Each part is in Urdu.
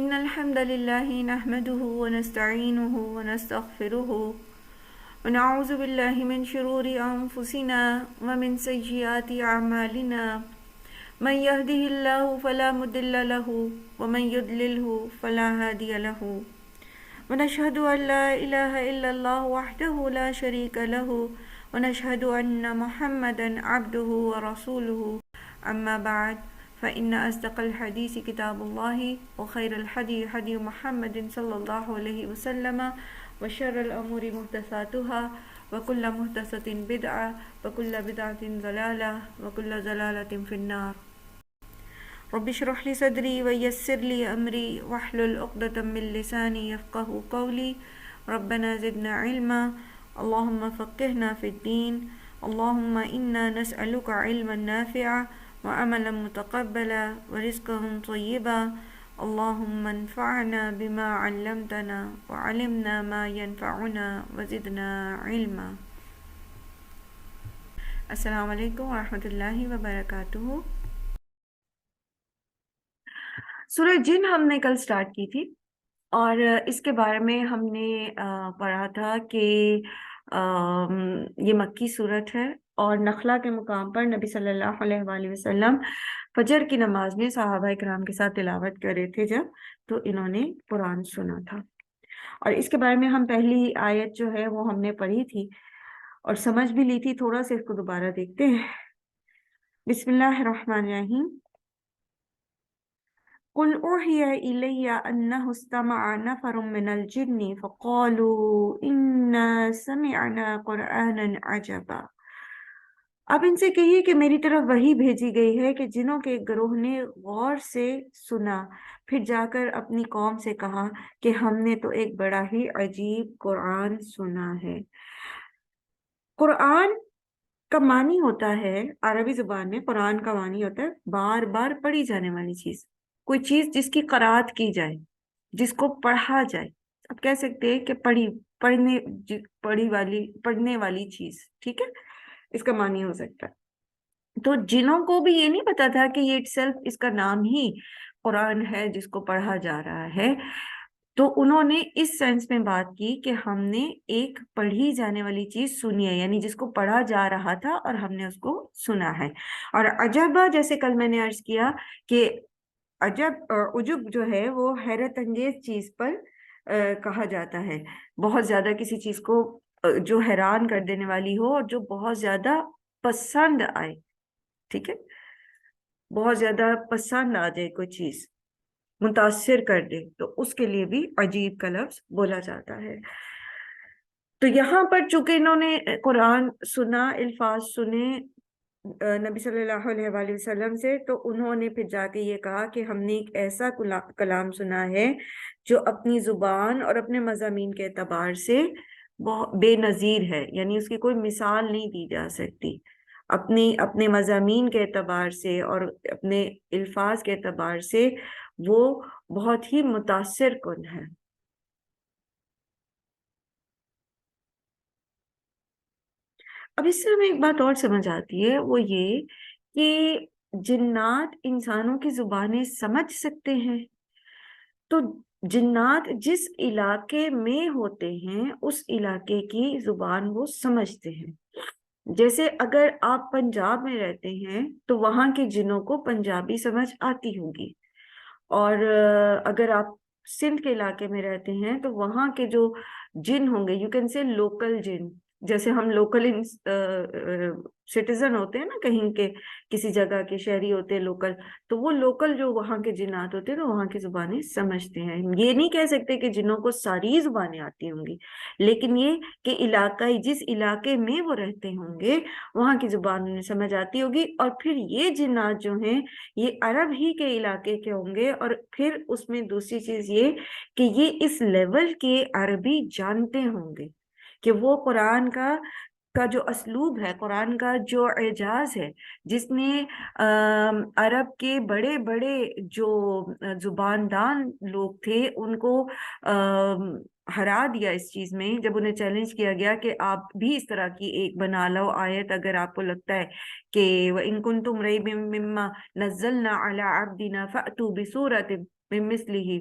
إن الحمد لله نحمده ونستعينه ونستغفره ونعوذ بالله من شرور أنفسنا ومن سيئات أعمالنا من يهده الله فلا مضل له ومن يضلله فلا هادي له ونشهد أن لا إله إلا الله وحده لا شريك له ونشهد أن محمدا عبده ورسوله أما بعد فإن أصدق الحديث كتاب الله وخير الحدي حدي محمد صلى الله عليه وسلم وشر الأمور محدثاتها وكل محدثة بدعة وكل بدعة ضلالة وكل ضلالة في النار. رب اشرح لي صدري ويسر لي أمري واحلل عقدة من لساني يفقه قولي. ربنا زدنا علما اللهم فقهنا في الدين اللهم إنا نسألك علما نافعا وعملا متقبلا ورزقا طيبا اللهم انفعنا بما علمتنا وعلمنا ما ينفعنا وزدنا علما. السلام علیکم ورحمۃ اللہ وبرکاتہ. سورہ جن ہم نے کل سٹارٹ کی تھی اور اس کے بارے میں ہم نے پڑھا تھا کہ یہ مکی صورت ہے اور نخلا کے مقام پر نبی صلی اللہ علیہ وآلہ وسلم فجر کی نماز میں صحابہ کرام کے ساتھ تلاوت کر رہے تھے جب تو انہوں نے قرآن سنا تھا. اور اس کے بارے میں ہم پہلی آیت جو ہے وہ ہم نے پڑھی تھی اور سمجھ بھی لی تھی. تھوڑا سا اس کو دوبارہ دیکھتے ہیں. بسم اللہ الرحمن الرحیم. قل اوحی الی انہ استمع نفر من الجن فقالوا انا سمعنا قرآنا عجبا. اب ان سے کہیے کہ میری طرف وحی بھیجی گئی ہے کہ جنوں کے ایک گروہ نے غور سے سنا پھر جا کر اپنی قوم سے کہا کہ ہم نے تو ایک بڑا ہی عجیب قرآن سنا ہے. قرآن کا معنی ہوتا ہے عربی زبان میں، قرآن کا معنی ہوتا ہے بار بار پڑھی جانے والی چیز، کوئی چیز جس کی قرات کی جائے، جس کو پڑھا جائے. آپ کہہ سکتے ہیں کہ پڑھنے والی چیز، ٹھیک ہے، اس کا معنی ہو سکتا ہے. تو جنوں کو بھی یہ نہیں پتا تھا کہ یہ اٹ سیلف اس کا نام ہی قرآن ہے جس کو پڑھا جا رہا ہے، تو انہوں نے اس سینس میں بات کی کہ ہم نے ایک پڑھی جانے والی چیز سنی ہے، یعنی جس کو پڑھا جا رہا تھا اور ہم نے اس کو سنا ہے. اور عجبہ، جیسے کل میں نے عرض کیا کہ عجب جو ہے وہ حیرت انگیز چیز پر کہا جاتا ہے، بہت زیادہ کسی چیز کو جو حیران کر دینے والی ہو اور جو بہت زیادہ پسند آئے، ٹھیک ہے، بہت زیادہ پسند آ جائے، کوئی چیز متاثر کر دے، تو اس کے لیے بھی عجیب کا لفظ بولا جاتا ہے. تو یہاں پر چونکہ انہوں نے قرآن سنا، الفاظ سنے نبی صلی اللہ علیہ وآلہ وسلم سے، تو انہوں نے پھر جا کے یہ کہا کہ ہم نے ایک ایسا کلام سنا ہے جو اپنی زبان اور اپنے مضامین کے اعتبار سے بے نظیر ہے، یعنی اس کی کوئی مثال نہیں دی جا سکتی. اپنے مضامین کے اعتبار سے اور اپنے الفاظ کے اعتبار سے وہ بہت ہی متاثر کن ہے. اب اس سے ہمیں ایک بات اور سمجھ آتی ہے، وہ یہ کہ جنات انسانوں کی زبانیں سمجھ سکتے ہیں. تو جنات جس علاقے میں ہوتے ہیں اس علاقے کی زبان وہ سمجھتے ہیں. جیسے اگر آپ پنجاب میں رہتے ہیں تو وہاں کے جنوں کو پنجابی سمجھ آتی ہوگی، اور اگر آپ سندھ کے علاقے میں رہتے ہیں تو وہاں کے جو جن ہوں گے، یو کین سے لوکل جن، جیسے ہم لوکل سٹیزن ہوتے ہیں نا، کہیں کے کسی جگہ کے شہری ہوتے ہیں لوکل، تو وہ لوکل جو وہاں کے جنات ہوتے ہیں تو وہاں کی زبانیں سمجھتے ہیں. یہ نہیں کہہ سکتے کہ جنوں کو ساری زبانیں آتی ہوں گی، لیکن یہ کہ علاقائی جس علاقے میں وہ رہتے ہوں گے وہاں کی زبان انہیں سمجھ آتی ہوگی. اور پھر یہ جنات جو ہیں یہ عرب ہی کے علاقے کے ہوں گے، اور پھر اس میں دوسری چیز یہ کہ یہ اس لیول کے عربی جانتے ہوں گے کہ وہ قرآن کا جو اسلوب ہے، قرآن کا جو اعجاز ہے، جس نے عرب کے بڑے بڑے جو زباندان لوگ تھے ان کو ہرا دیا اس چیز میں، جب انہیں چیلنج کیا گیا کہ آپ بھی اس طرح کی ایک بنا لو آیت اگر آپ کو لگتا ہے کہ وَإِن كُنتُمْ رَيْبٍ مِّمَّا نَزَّلْنَا عَلَىٰ عَبْدِنَا فَأْتُوا بِسُورَةٍ مِّن مِّثْلِهِ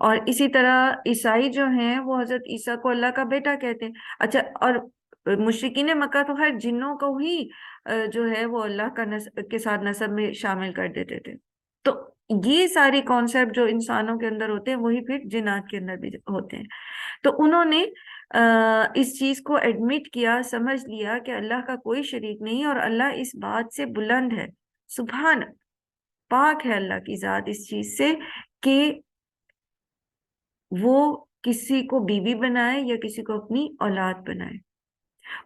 اور اسی طرح عیسائی جو ہیں وہ حضرت عیسیٰ کو اللہ کا بیٹا کہتے ہیں. اچھا، اور مشرکین مکہ تو خیر جنوں کو ہی جو ہے وہ اللہ کے ساتھ نسب میں شامل کر دیتے تھے. تو یہ ساری کانسیپٹ جو انسانوں کے اندر ہوتے ہیں وہی پھر جنات کے اندر بھی ہوتے ہیں. تو انہوں نے اس چیز کو ایڈمٹ کیا، سمجھ لیا کہ اللہ کا کوئی شریک نہیں، اور اللہ اس بات سے بلند ہے، سبحان، پاک ہے اللہ کی ذات اس چیز سے کہ وہ کسی کو بیوی بنائے یا کسی کو اپنی اولاد بنائے.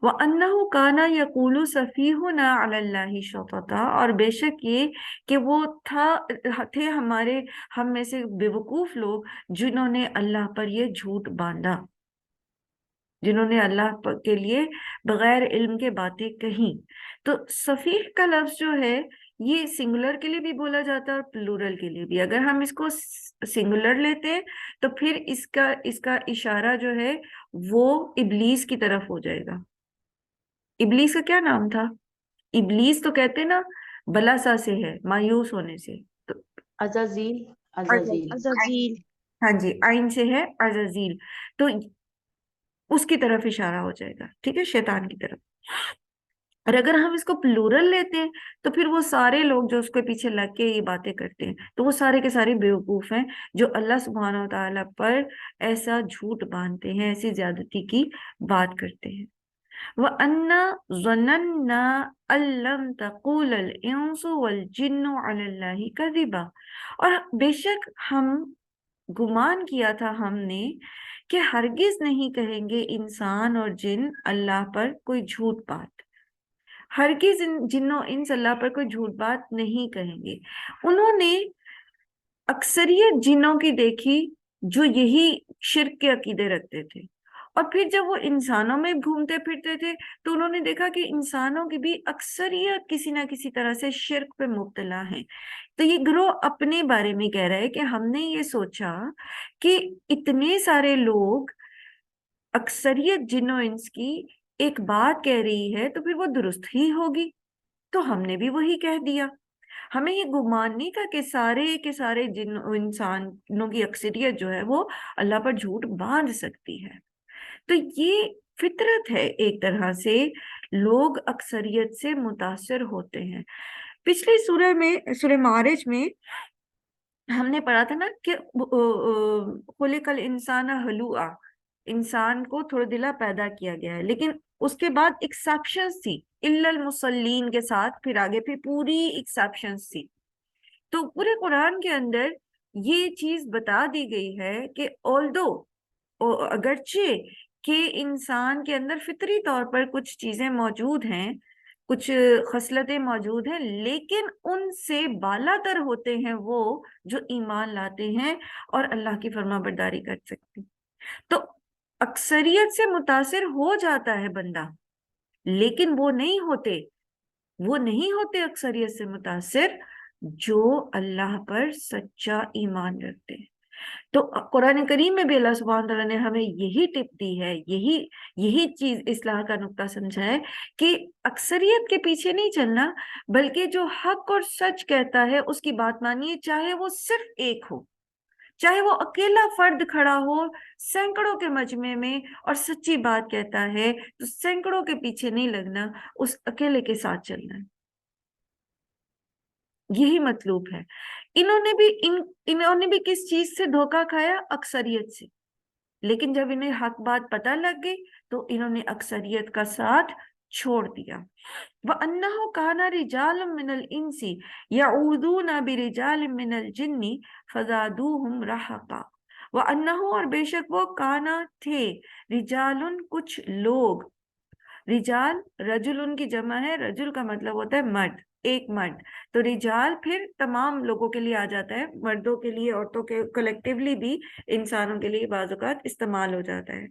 وَأَنَّهُ كَانَ يَقُولُ سَفِيهُنَا عَلَى اللَّهِ شَطَطًا، اور بے شک یہ کہ وہ تھے ہم میں سے بیوقوف لوگ جنہوں نے اللہ پر یہ جھوٹ باندھا، جنہوں نے اللہ کے لیے بغیر علم کے باتیں کہیں. تو سفیہ کا لفظ جو ہے یہ سنگولر کے لیے بھی بولا جاتا ہے اور پلورل کے لیے بھی. اگر ہم اس کو سنگولر لیتے ہیں تو پھر اس کا اشارہ جو ہے وہ ابلیس کی طرف ہو جائے گا. ابلیس کا کیا نام تھا؟ ابلیس تو کہتے ہیں نا بلاسا سے ہے، مایوس ہونے سے. تو عزازیل. عزازیل. عزازیل. ہاں جی، آئین سے ہے عزازیل. تو اس کی طرف اشارہ ہو جائے گا، ٹھیک ہے، شیطان کی طرف. اور اگر ہم اس کو پلورل لیتے ہیں تو پھر وہ سارے لوگ جو اس کے پیچھے لگ کے یہ باتیں کرتے ہیں تو وہ سارے کے سارے بیوقوف ہیں جو اللہ سبحانہ و تعالیٰ پر ایسا جھوٹ باندھتے ہیں، ایسی زیادتی کی بات کرتے ہیں. وَأَنَّا ظَنَنَّا أَن لَّن تَقُولَ الْإِنسُ وَالْجِنُّ عَلَى اللَّهِ كَذِبًا، اور بے شک ہم گمان کیا تھا ہم نے کہ ہرگز نہیں کہیں گے انسان اور جن اللہ پر کوئی جھوٹ بات، ہرگز جنوں انس اللہ پر کوئی جھوٹ بات نہیں کہیں گے. انہوں نے اکثریت جنوں کی دیکھی جو یہی شرک کے عقیدے رکھتے تھے، اور پھر جب وہ انسانوں میں گھومتے پھرتے تھے تو انہوں نے دیکھا کہ انسانوں کی بھی اکثریت کسی نہ کسی طرح سے شرک پہ مبتلا ہیں. تو یہ گروہ اپنے بارے میں کہہ رہا ہے کہ ہم نے یہ سوچا کہ اتنے سارے لوگ، اکثریت جن و انس کی ایک بات کہہ رہی ہے تو پھر وہ درست ہی ہوگی، تو ہم نے بھی وہی کہہ دیا. ہمیں یہ گمان نہیں تھا کہ سارے کے سارے جن انسانوں کی اکثریت جو ہے وہ اللہ پر جھوٹ باندھ سکتی ہے. تو یہ فطرت ہے ایک طرح سے، لوگ اکثریت سے متاثر ہوتے ہیں. پچھلی سورہ معارج میں ہم نے پڑھا تھا نا کہ خلق الانسان ہلوعا، انسان کو تھوڑا دلا پیدا کیا گیا ہے، لیکن اس کے بعد ایکسیپشنز تھی الا المصلین کے ساتھ، پھر آگے پھر پوری ایکسیپشنز تھی. تو پورے قرآن کے اندر یہ چیز بتا دی گئی ہے کہ اگرچہ کہ انسان کے اندر فطری طور پر کچھ چیزیں موجود ہیں، کچھ خصلتیں موجود ہیں، لیکن ان سے بالا تر ہوتے ہیں وہ جو ایمان لاتے ہیں اور اللہ کی فرما برداری کر سکتے ہیں. تو اکثریت سے متاثر ہو جاتا ہے بندہ، لیکن وہ نہیں ہوتے اکثریت سے متاثر جو اللہ پر سچا ایمان رکھتے ہیں. تو قرآن کریم میں بھی اللہ سبحانہ تعالیٰ نے ہمیں یہی ٹپ دی ہے، یہی چیز اصلاح کا نقطہ سمجھا ہے کہ اکثریت کے پیچھے نہیں چلنا، بلکہ جو حق اور سچ کہتا ہے اس کی بات مانیے، چاہے وہ صرف ایک ہو، چاہے وہ اکیلا فرد کھڑا ہو سینکڑوں کے مجمع میں اور سچی بات کہتا ہے تو سینکڑوں کے پیچھے نہیں لگنا، اس اکیلے کے ساتھ چلنا ہے. یہی مطلوب ہے. انہوں نے بھی کس چیز سے دھوکہ کھایا؟ اکثریت سے. لیکن جب انہیں حق بات پتہ لگ گئی تو انہوں نے اکثریت کا ساتھ چھوڑ دیا. وَأَنَّهُ كَانَ رِجَالٌ مِّنَ الْإِنسِ يَعُوذُونَ بِرِجَالٍ مِّنَ الْجِنِّ فَزَادُوهُمْ رَهَقًا. وَأَنَّهُ، اور بے شک وہ کانا تھے، رجال کچھ لوگ، رجال رجل ان کی جمع ہے، رجل کا مطلب ہوتا ہے مرد، ایک مرد. تو رجال پھر تمام لوگوں کے لیے آ جاتا ہے، مردوں کے لیے، عورتوں کے، کلیکٹیولی بھی انسانوں کے لیے بعض اوقات استعمال ہو جاتا ہے.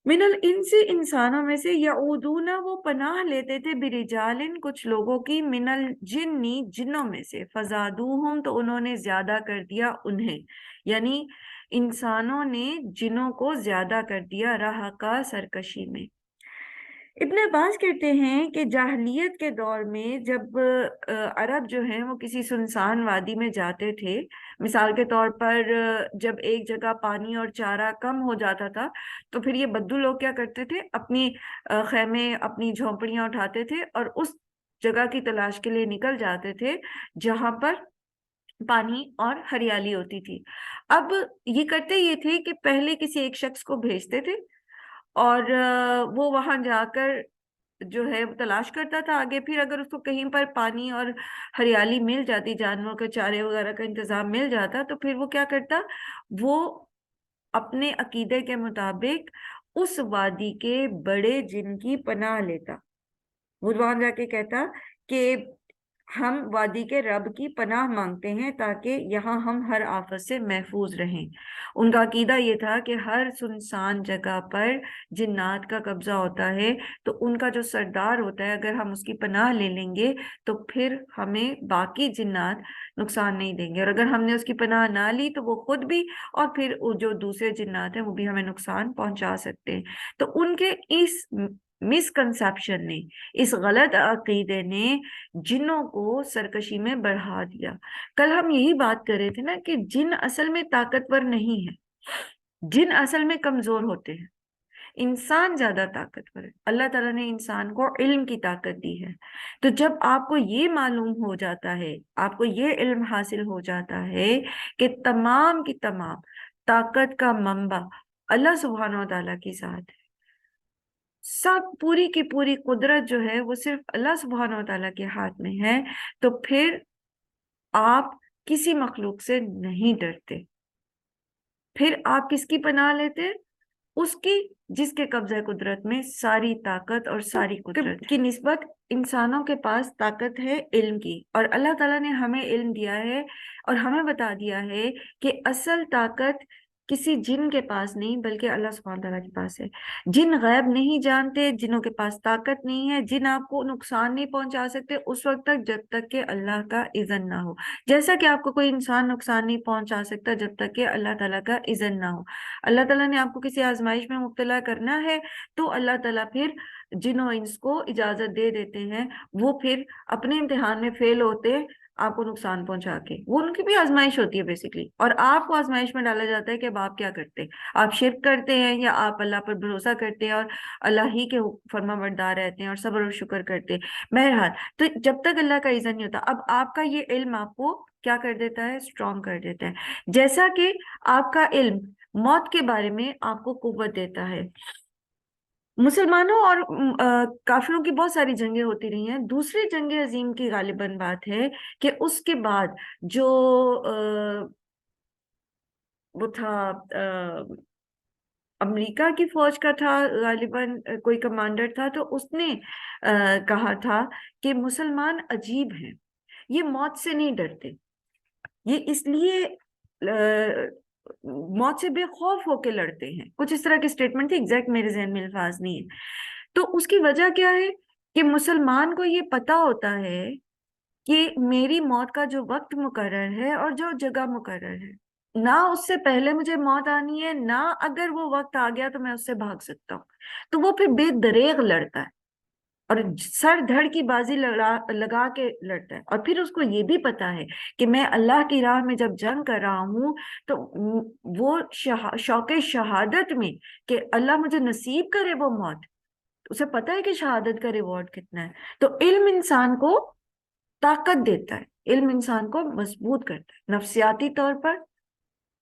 من الانس، انسانوں میں سے، یعودون، وہ پناہ لیتے تھے، برجال، کچھ لوگوں کی، من الجن، جنوں میں سے، فزادوہم، تو انہوں نے زیادہ کر دیا انہیں، یعنی انسانوں نے جنوں کو زیادہ کر دیا، رہا کا سرکشی میں. ابن عباس کہتے ہیں کہ جاہلیت کے دور میں جب عرب جو ہیں وہ کسی سنسان وادی میں جاتے تھے، مثال کے طور پر جب ایک جگہ پانی اور چارہ کم ہو جاتا تھا تو پھر یہ بدو لوگ کیا کرتے تھے، اپنی خیمے، اپنی جھونپڑیاں اٹھاتے تھے اور اس جگہ کی تلاش کے لیے نکل جاتے تھے جہاں پر پانی اور ہریالی ہوتی تھی۔ اب یہ کرتے یہ تھے کہ پہلے کسی ایک شخص کو بھیجتے تھے اور وہ وہاں جا کر جو ہے تلاش کرتا تھا آگے، پھر اگر اس کو کہیں پر پانی اور ہریالی مل جاتی، جانوروں کے چارے وغیرہ کا انتظام مل جاتا، تو پھر وہ کیا کرتا، وہ اپنے عقیدے کے مطابق اس وادی کے بڑے جن کی پناہ لیتا۔ وہ وہاں جا کے کہتا کہ ہم وادی کے رب کی پناہ مانگتے ہیں تاکہ یہاں ہم ہر آفت سے محفوظ رہیں۔ ان کا عقیدہ یہ تھا کہ ہر سنسان جگہ پر جنات کا قبضہ ہوتا ہے، تو ان کا جو سردار ہوتا ہے اگر ہم اس کی پناہ لے لیں گے تو پھر ہمیں باقی جنات نقصان نہیں دیں گے، اور اگر ہم نے اس کی پناہ نہ لی تو وہ خود بھی اور پھر جو دوسرے جنات ہیں وہ بھی ہمیں نقصان پہنچا سکتے ہیں۔ تو ان کے اس مسکنسیپشن نے، اس غلط عقیدے نے جنوں کو سرکشی میں بڑھا دیا۔ کل ہم یہی بات کر رہے تھے نا کہ جن اصل میں طاقتور نہیں ہے، جن اصل میں کمزور ہوتے ہیں، انسان زیادہ طاقتور ہے۔ اللہ تعالیٰ نے انسان کو علم کی طاقت دی ہے، تو جب آپ کو یہ معلوم ہو جاتا ہے، آپ کو یہ علم حاصل ہو جاتا ہے کہ تمام کی تمام طاقت کا منبع اللہ سبحانہ و تعالیٰ کی ذات ہے، سب پوری کی پوری قدرت جو ہے وہ صرف اللہ سبحانہ و تعالیٰ کے ہاتھ میں ہے، تو پھر آپ کسی مخلوق سے نہیں ڈرتے، پھر آپ کس کی پناہ لیتے؟ اس کی جس کے قبضہ قدرت میں ساری طاقت اور ساری قدرت کی نسبت انسانوں کے پاس طاقت ہے علم کی، اور اللہ تعالیٰ نے ہمیں علم دیا ہے اور ہمیں بتا دیا ہے کہ اصل طاقت کسی جن کے پاس نہیں بلکہ اللہ سبحانہ تعالیٰ کے پاس ہے۔ جن غیب نہیں جانتے، جنوں کے پاس طاقت نہیں ہے، جن آپ کو نقصان نہیں پہنچا سکتے اس وقت تک جب تک کہ اللہ کا اذن نہ ہو، جیسا کہ آپ کو کوئی انسان نقصان نہیں پہنچا سکتا جب تک کہ اللہ تعالیٰ کا اذن نہ ہو۔ اللہ تعالیٰ نے آپ کو کسی آزمائش میں مبتلا کرنا ہے تو اللہ تعالیٰ پھر جنوں انس کو اجازت دے دیتے ہیں، وہ پھر اپنے امتحان میں فیل ہوتے آپ کو نقصان پہنچا کے، وہ ان کی بھی آزمائش ہوتی ہے بیسیکلی، اور آپ کو آزمائش میں ڈالا جاتا ہے کہ اب آپ کیا کرتے، آپ شرک کرتے ہیں یا آپ اللہ پر بھروسہ کرتے ہیں اور اللہ ہی کے فرما بردار رہتے ہیں اور صبر اور شکر کرتے ہیں۔ بہرحال تو جب تک اللہ کا اذن نہیں ہوتا، اب آپ کا یہ علم آپ کو کیا کر دیتا ہے؟ اسٹرانگ کر دیتا ہے، جیسا کہ آپ کا علم موت کے بارے میں آپ کو قوت دیتا ہے۔ مسلمانوں اور کافروں کی بہت ساری جنگیں ہوتی رہی ہیں، دوسری جنگ عظیم کی غالباً بات ہے کہ اس کے بعد جو وہ تھا امریکہ کی فوج کا تھا غالباً، کوئی کمانڈر تھا، تو اس نے کہا تھا کہ مسلمان عجیب ہیں، یہ موت سے نہیں ڈرتے، یہ اس لیے موت سے بے خوف ہو کے لڑتے ہیں، کچھ اس طرح کی سٹیٹمنٹ تھی، ایگزیکٹ میرے ذہن میں الفاظ نہیں ہے۔ تو اس کی وجہ کیا ہے کہ مسلمان کو یہ پتا ہوتا ہے کہ میری موت کا جو وقت مقرر ہے اور جو جگہ مقرر ہے، نہ اس سے پہلے مجھے موت آنی ہے، نہ اگر وہ وقت آ گیا تو میں اس سے بھاگ سکتا ہوں، تو وہ پھر بے دریغ لڑتا ہے اور سر دھڑ کی بازی لگا کے لڑتا ہے، اور پھر اس کو یہ بھی پتا ہے کہ میں اللہ کی راہ میں جب جنگ کر رہا ہوں تو وہ شوق شہادت میں کہ اللہ مجھے نصیب کرے وہ موت، اسے پتا ہے کہ شہادت کا ریوارڈ کتنا ہے۔ تو علم انسان کو طاقت دیتا ہے، علم انسان کو مضبوط کرتا ہے، نفسیاتی طور پر،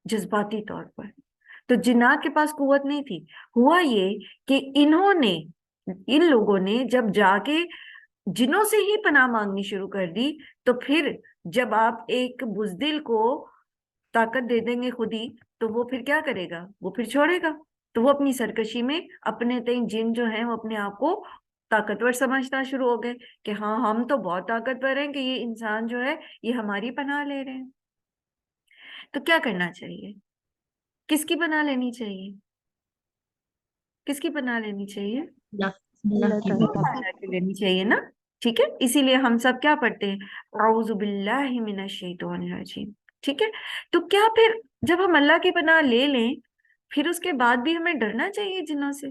جذباتی طور پر۔ تو جنات کے پاس قوت نہیں تھی، ہوا یہ کہ ان لوگوں نے جب جا کے جنوں سے ہی پناہ مانگنی شروع کر دی، تو پھر جب آپ ایک بزدل کو طاقت دے دیں گے خود ہی، تو وہ پھر کیا کرے گا؟ وہ پھر چھوڑے گا، تو وہ اپنی سرکشی میں اپنے تئیں جن جو ہیں وہ اپنے آپ کو طاقتور سمجھنا شروع ہو گئے کہ ہاں ہم تو بہت طاقتور ہیں کہ یہ انسان جو ہے یہ ہماری پناہ لے رہے ہیں۔ تو کیا کرنا چاہیے؟ کس کی پناہ لینی چاہیے؟ کس کی پناہ لینی چاہیے؟ اللہ کی اللہ کی لینی چاہیے نا، ٹھیک ہے؟ اسی لیے ہم سب کیا پڑھتے ہیں؟ اعوذ باللہ من الشیطان الرجیم، ٹھیک ہے؟ تو کیا پھر جب ہم اللہ کی پناہ لے لیں پھر اس کے بعد بھی ہمیں ڈرنا چاہیے جنوں سے؟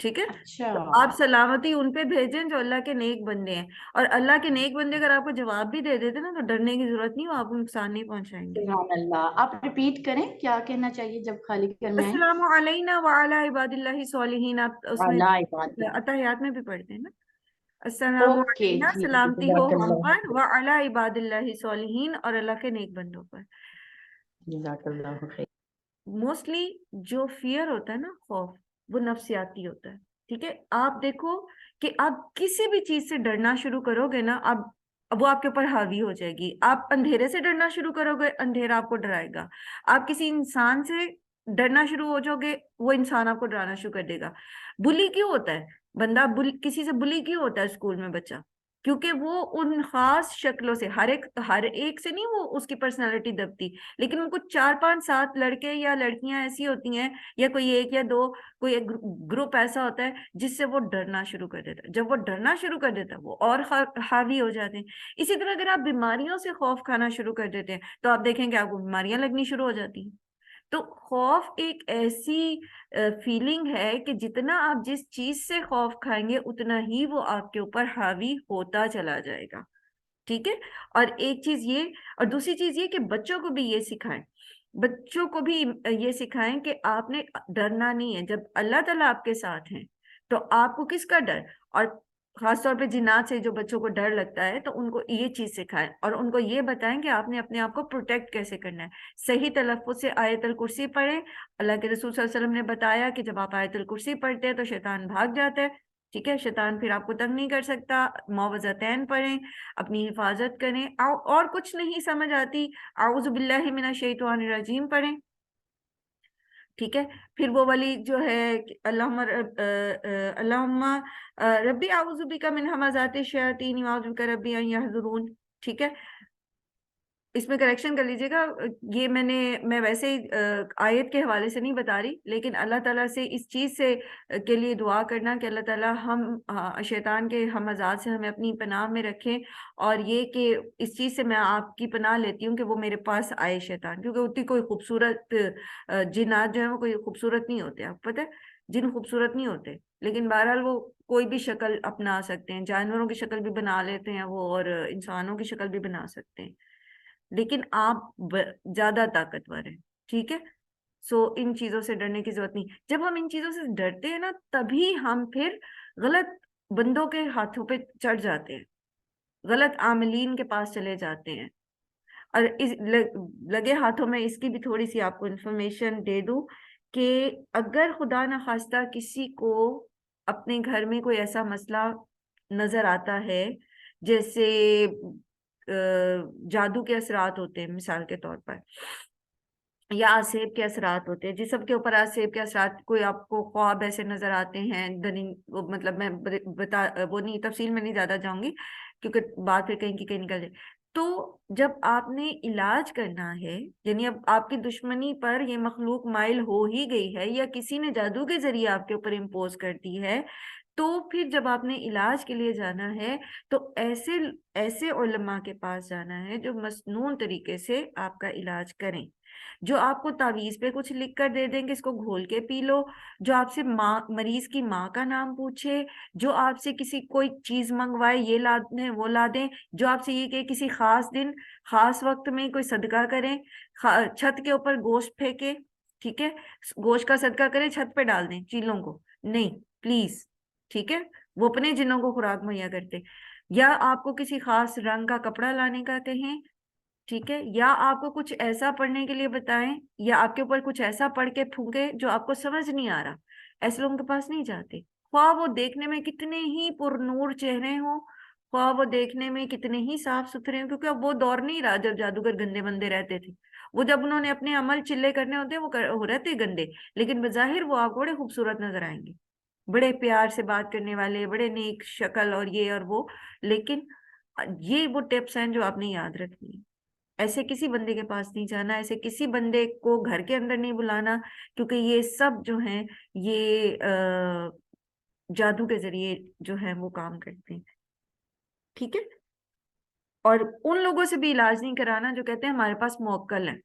ٹھیک ہے. اچھا تو آپ سلامتی ان پہ بھیجیں جو اللہ کے نیک بندے ہیں, اور اللہ کے نیک بندے اگر آپ کو جواب بھی دے دیتے نا تو ڈرنے کی ضرورت نہیں, وہ آپ کو نقصان نہیں پہنچائیں گے. سبحان اللہ. آپ ریپیٹ کریں کیا کہنا چاہیے جب خالی گھر میں آئیں. السلام علینا وعلی عباد اللہ صالحین, آپ اس میں اللہ عباد. اتحیات میں بھی پڑھتے ہیں نا, السلام اوکے علینا, جی سلامتی ہو جزاک ہم اللہ پر, وعلی عباد اللہ صالحین, اور اللہ کے نیک بندوں پر. جزاک اللہ خیر. موسٹلی جو فیئر ہوتا ہے نا, خوف, وہ نفسیاتی ہوتا ہے. ٹھیک ہے, آپ دیکھو کہ آپ کسی بھی چیز سے ڈرنا شروع کرو گے نا, اب وہ آپ کے اوپر حاوی ہو جائے گی. آپ اندھیرے سے ڈرنا شروع کرو گے, اندھیرا آپ کو ڈرائے گا. آپ کسی انسان سے ڈرنا شروع ہو جاؤ گے, وہ انسان آپ کو ڈرانا شروع کر دے گا. بلی کیوں ہوتا ہے بندہ, کسی سے بلی کیوں ہوتا ہے اسکول میں بچہ؟ کیونکہ وہ ان خاص شکلوں سے, ہر ایک سے نہیں وہ اس کی پرسنالٹی دبتی, لیکن ان کو 4 5 7 لڑکے یا لڑکیاں ایسی ہوتی ہیں, یا کوئی ایک یا دو, کوئی ایک گروپ ایسا ہوتا ہے جس سے وہ ڈرنا شروع کر دیتا ہے. جب وہ ڈرنا شروع کر دیتا ہے وہ اور حاوی ہو جاتے ہیں. اسی طرح اگر آپ بیماریوں سے خوف کھانا شروع کر دیتے ہیں تو آپ دیکھیں کہ آپ کو بیماریاں لگنی شروع ہو جاتی ہیں. تو خوف ایک ایسی فیلنگ ہے کہ جتنا آپ جس چیز سے خوف کھائیں گے اتنا ہی وہ آپ کے اوپر حاوی ہوتا چلا جائے گا. ٹھیک ہے, اور ایک چیز یہ, اور دوسری چیز یہ کہ بچوں کو بھی یہ سکھائیں, بچوں کو بھی یہ سکھائیں کہ آپ نے ڈرنا نہیں ہے. جب اللہ تعالیٰ آپ کے ساتھ ہیں تو آپ کو کس کا ڈر, اور خاص طور پہ جنات سے جو بچوں کو ڈر لگتا ہے, تو ان کو یہ چیز سکھائیں اور ان کو یہ بتائیں کہ آپ نے اپنے آپ کو پروٹیکٹ کیسے کرنا ہے. صحیح تلفظ سے آیت الکرسی پڑھیں. اللہ کے رسول صلی اللہ علیہ وسلم نے بتایا کہ جب آپ آیت الکرسی پڑھتے ہیں تو شیطان بھاگ جاتا ہے. ٹھیک ہے, شیطان پھر آپ کو تنگ نہیں کر سکتا. معوذتین پڑھیں, اپنی حفاظت کریں. اور کچھ نہیں سمجھ آتی, اعوذ باللہ من الشیطان الرجیم پڑھیں. ٹھیک ہے, پھر وہ والی جو ہے اللہم ربی اعوذ بک من ہمزات الشیاطین واعوذ بک ربی ان یحضرون. ٹھیک ہے, اس میں کریکشن کر لیجیے گا, یہ میں ویسے ہی آیت کے حوالے سے نہیں بتا رہی, لیکن اللہ تعالیٰ سے اس چیز سے کے لیے دعا کرنا کہ اللہ تعالیٰ ہم شیطان کے ہمزات سے ہمیں اپنی پناہ میں رکھیں, اور یہ کہ اس چیز سے میں آپ کی پناہ لیتی ہوں کہ وہ میرے پاس آئے شیطان, کیونکہ اتنی کوئی خوبصورت جنات جو ہیں وہ کوئی خوبصورت نہیں ہوتے. آپ پتہ ہے جن خوبصورت نہیں ہوتے, لیکن بہرحال وہ کوئی بھی شکل اپنا سکتے ہیں, جانوروں کی شکل بھی بنا لیتے ہیں وہ, اور انسانوں کی شکل بھی بنا سکتے ہیں, لیکن آپ زیادہ طاقتور ہیں. ٹھیک ہے, سو ان چیزوں سے ڈرنے کی ضرورت نہیں. جب ہم ان چیزوں سے ڈرتے ہیں نا, تبھی ہم پھر غلط بندوں کے ہاتھوں پہ چڑھ جاتے ہیں, غلط عاملین کے پاس چلے جاتے ہیں. اور لگے ہاتھوں میں اس کی بھی تھوڑی سی آپ کو انفارمیشن دے دوں کہ اگر خدا نخواستہ کسی کو اپنے گھر میں کوئی ایسا مسئلہ نظر آتا ہے, جیسے جادو کے اثرات ہوتے ہیں مثال کے طور پر, یا آسیب کے اثرات ہوتے ہیں, جس سب کے اوپر آسیب کے اثرات, کوئی آپ کو خواب ایسے نظر آتے ہیں مطلب میں وہ نہیں تفصیل میں نہیں زیادہ جاؤں گی کیونکہ بات پھر کہیں کی کہیں نکل جائے. تو جب آپ نے علاج کرنا ہے, یعنی اب آپ کی دشمنی پر یہ مخلوق مائل ہو ہی گئی ہے یا کسی نے جادو کے ذریعے آپ کے اوپر امپوز کر دی ہے, تو پھر جب آپ نے علاج کے لیے جانا ہے تو ایسے علماء کے پاس جانا ہے جو مسنون طریقے سے آپ کا علاج کریں, جو آپ کو تعویذ پہ کچھ لکھ کر دے دیں کہ اس کو گھول کے پی لو, جو آپ سے مریض کی ماں کا نام پوچھے, جو آپ سے کسی کوئی چیز منگوائے یہ لا دیں وہ لا دیں, جو آپ سے یہ کہ کسی خاص دن خاص وقت میں کوئی صدقہ کریں, چھت کے اوپر گوشت پھینکے, ٹھیک ہے, گوشت کا صدقہ کریں, چھت پہ ڈال دیں چیلوں کو, نہیں پلیز. ٹھیک ہے, وہ اپنے جنوں کو خوراک مہیا کرتے, یا آپ کو کسی خاص رنگ کا کپڑا لانے کا کہیں, ٹھیک ہے, یا آپ کو کچھ ایسا پڑھنے کے لیے بتائیں, یا آپ کے اوپر کچھ ایسا پڑھ کے پھونکے جو آپ کو سمجھ نہیں آ رہا, ایسے لوگوں کے پاس نہیں جاتے. خواہ وہ دیکھنے میں کتنے ہی پر نور چہرے ہوں, خواہ وہ دیکھنے میں کتنے ہی صاف ستھرے ہوں, کیونکہ اب وہ دور نہیں رہا جب جادوگر گندے بندے رہتے تھے. وہ جب انہوں نے اپنے عمل چلے کرنے ہوتے وہ رہتے گندے, لیکن بظاہر وہ آپ کو بڑے خوبصورت نظر آئیں گے, بڑے پیار سے بات کرنے والے, بڑے نیک شکل اور یہ اور وہ. لیکن یہ وہ ٹپس ہیں جو آپ نے یاد رکھنی ہے. ایسے کسی بندے کے پاس نہیں جانا, ایسے کسی بندے کو گھر کے اندر نہیں بلانا, کیونکہ یہ سب جو ہیں یہ جادو کے ذریعے جو ہے وہ کام کرتے ہیں. ٹھیک ہے, اور ان لوگوں سے بھی علاج نہیں کرانا جو کہتے ہیں ہمارے پاس موکل ہے.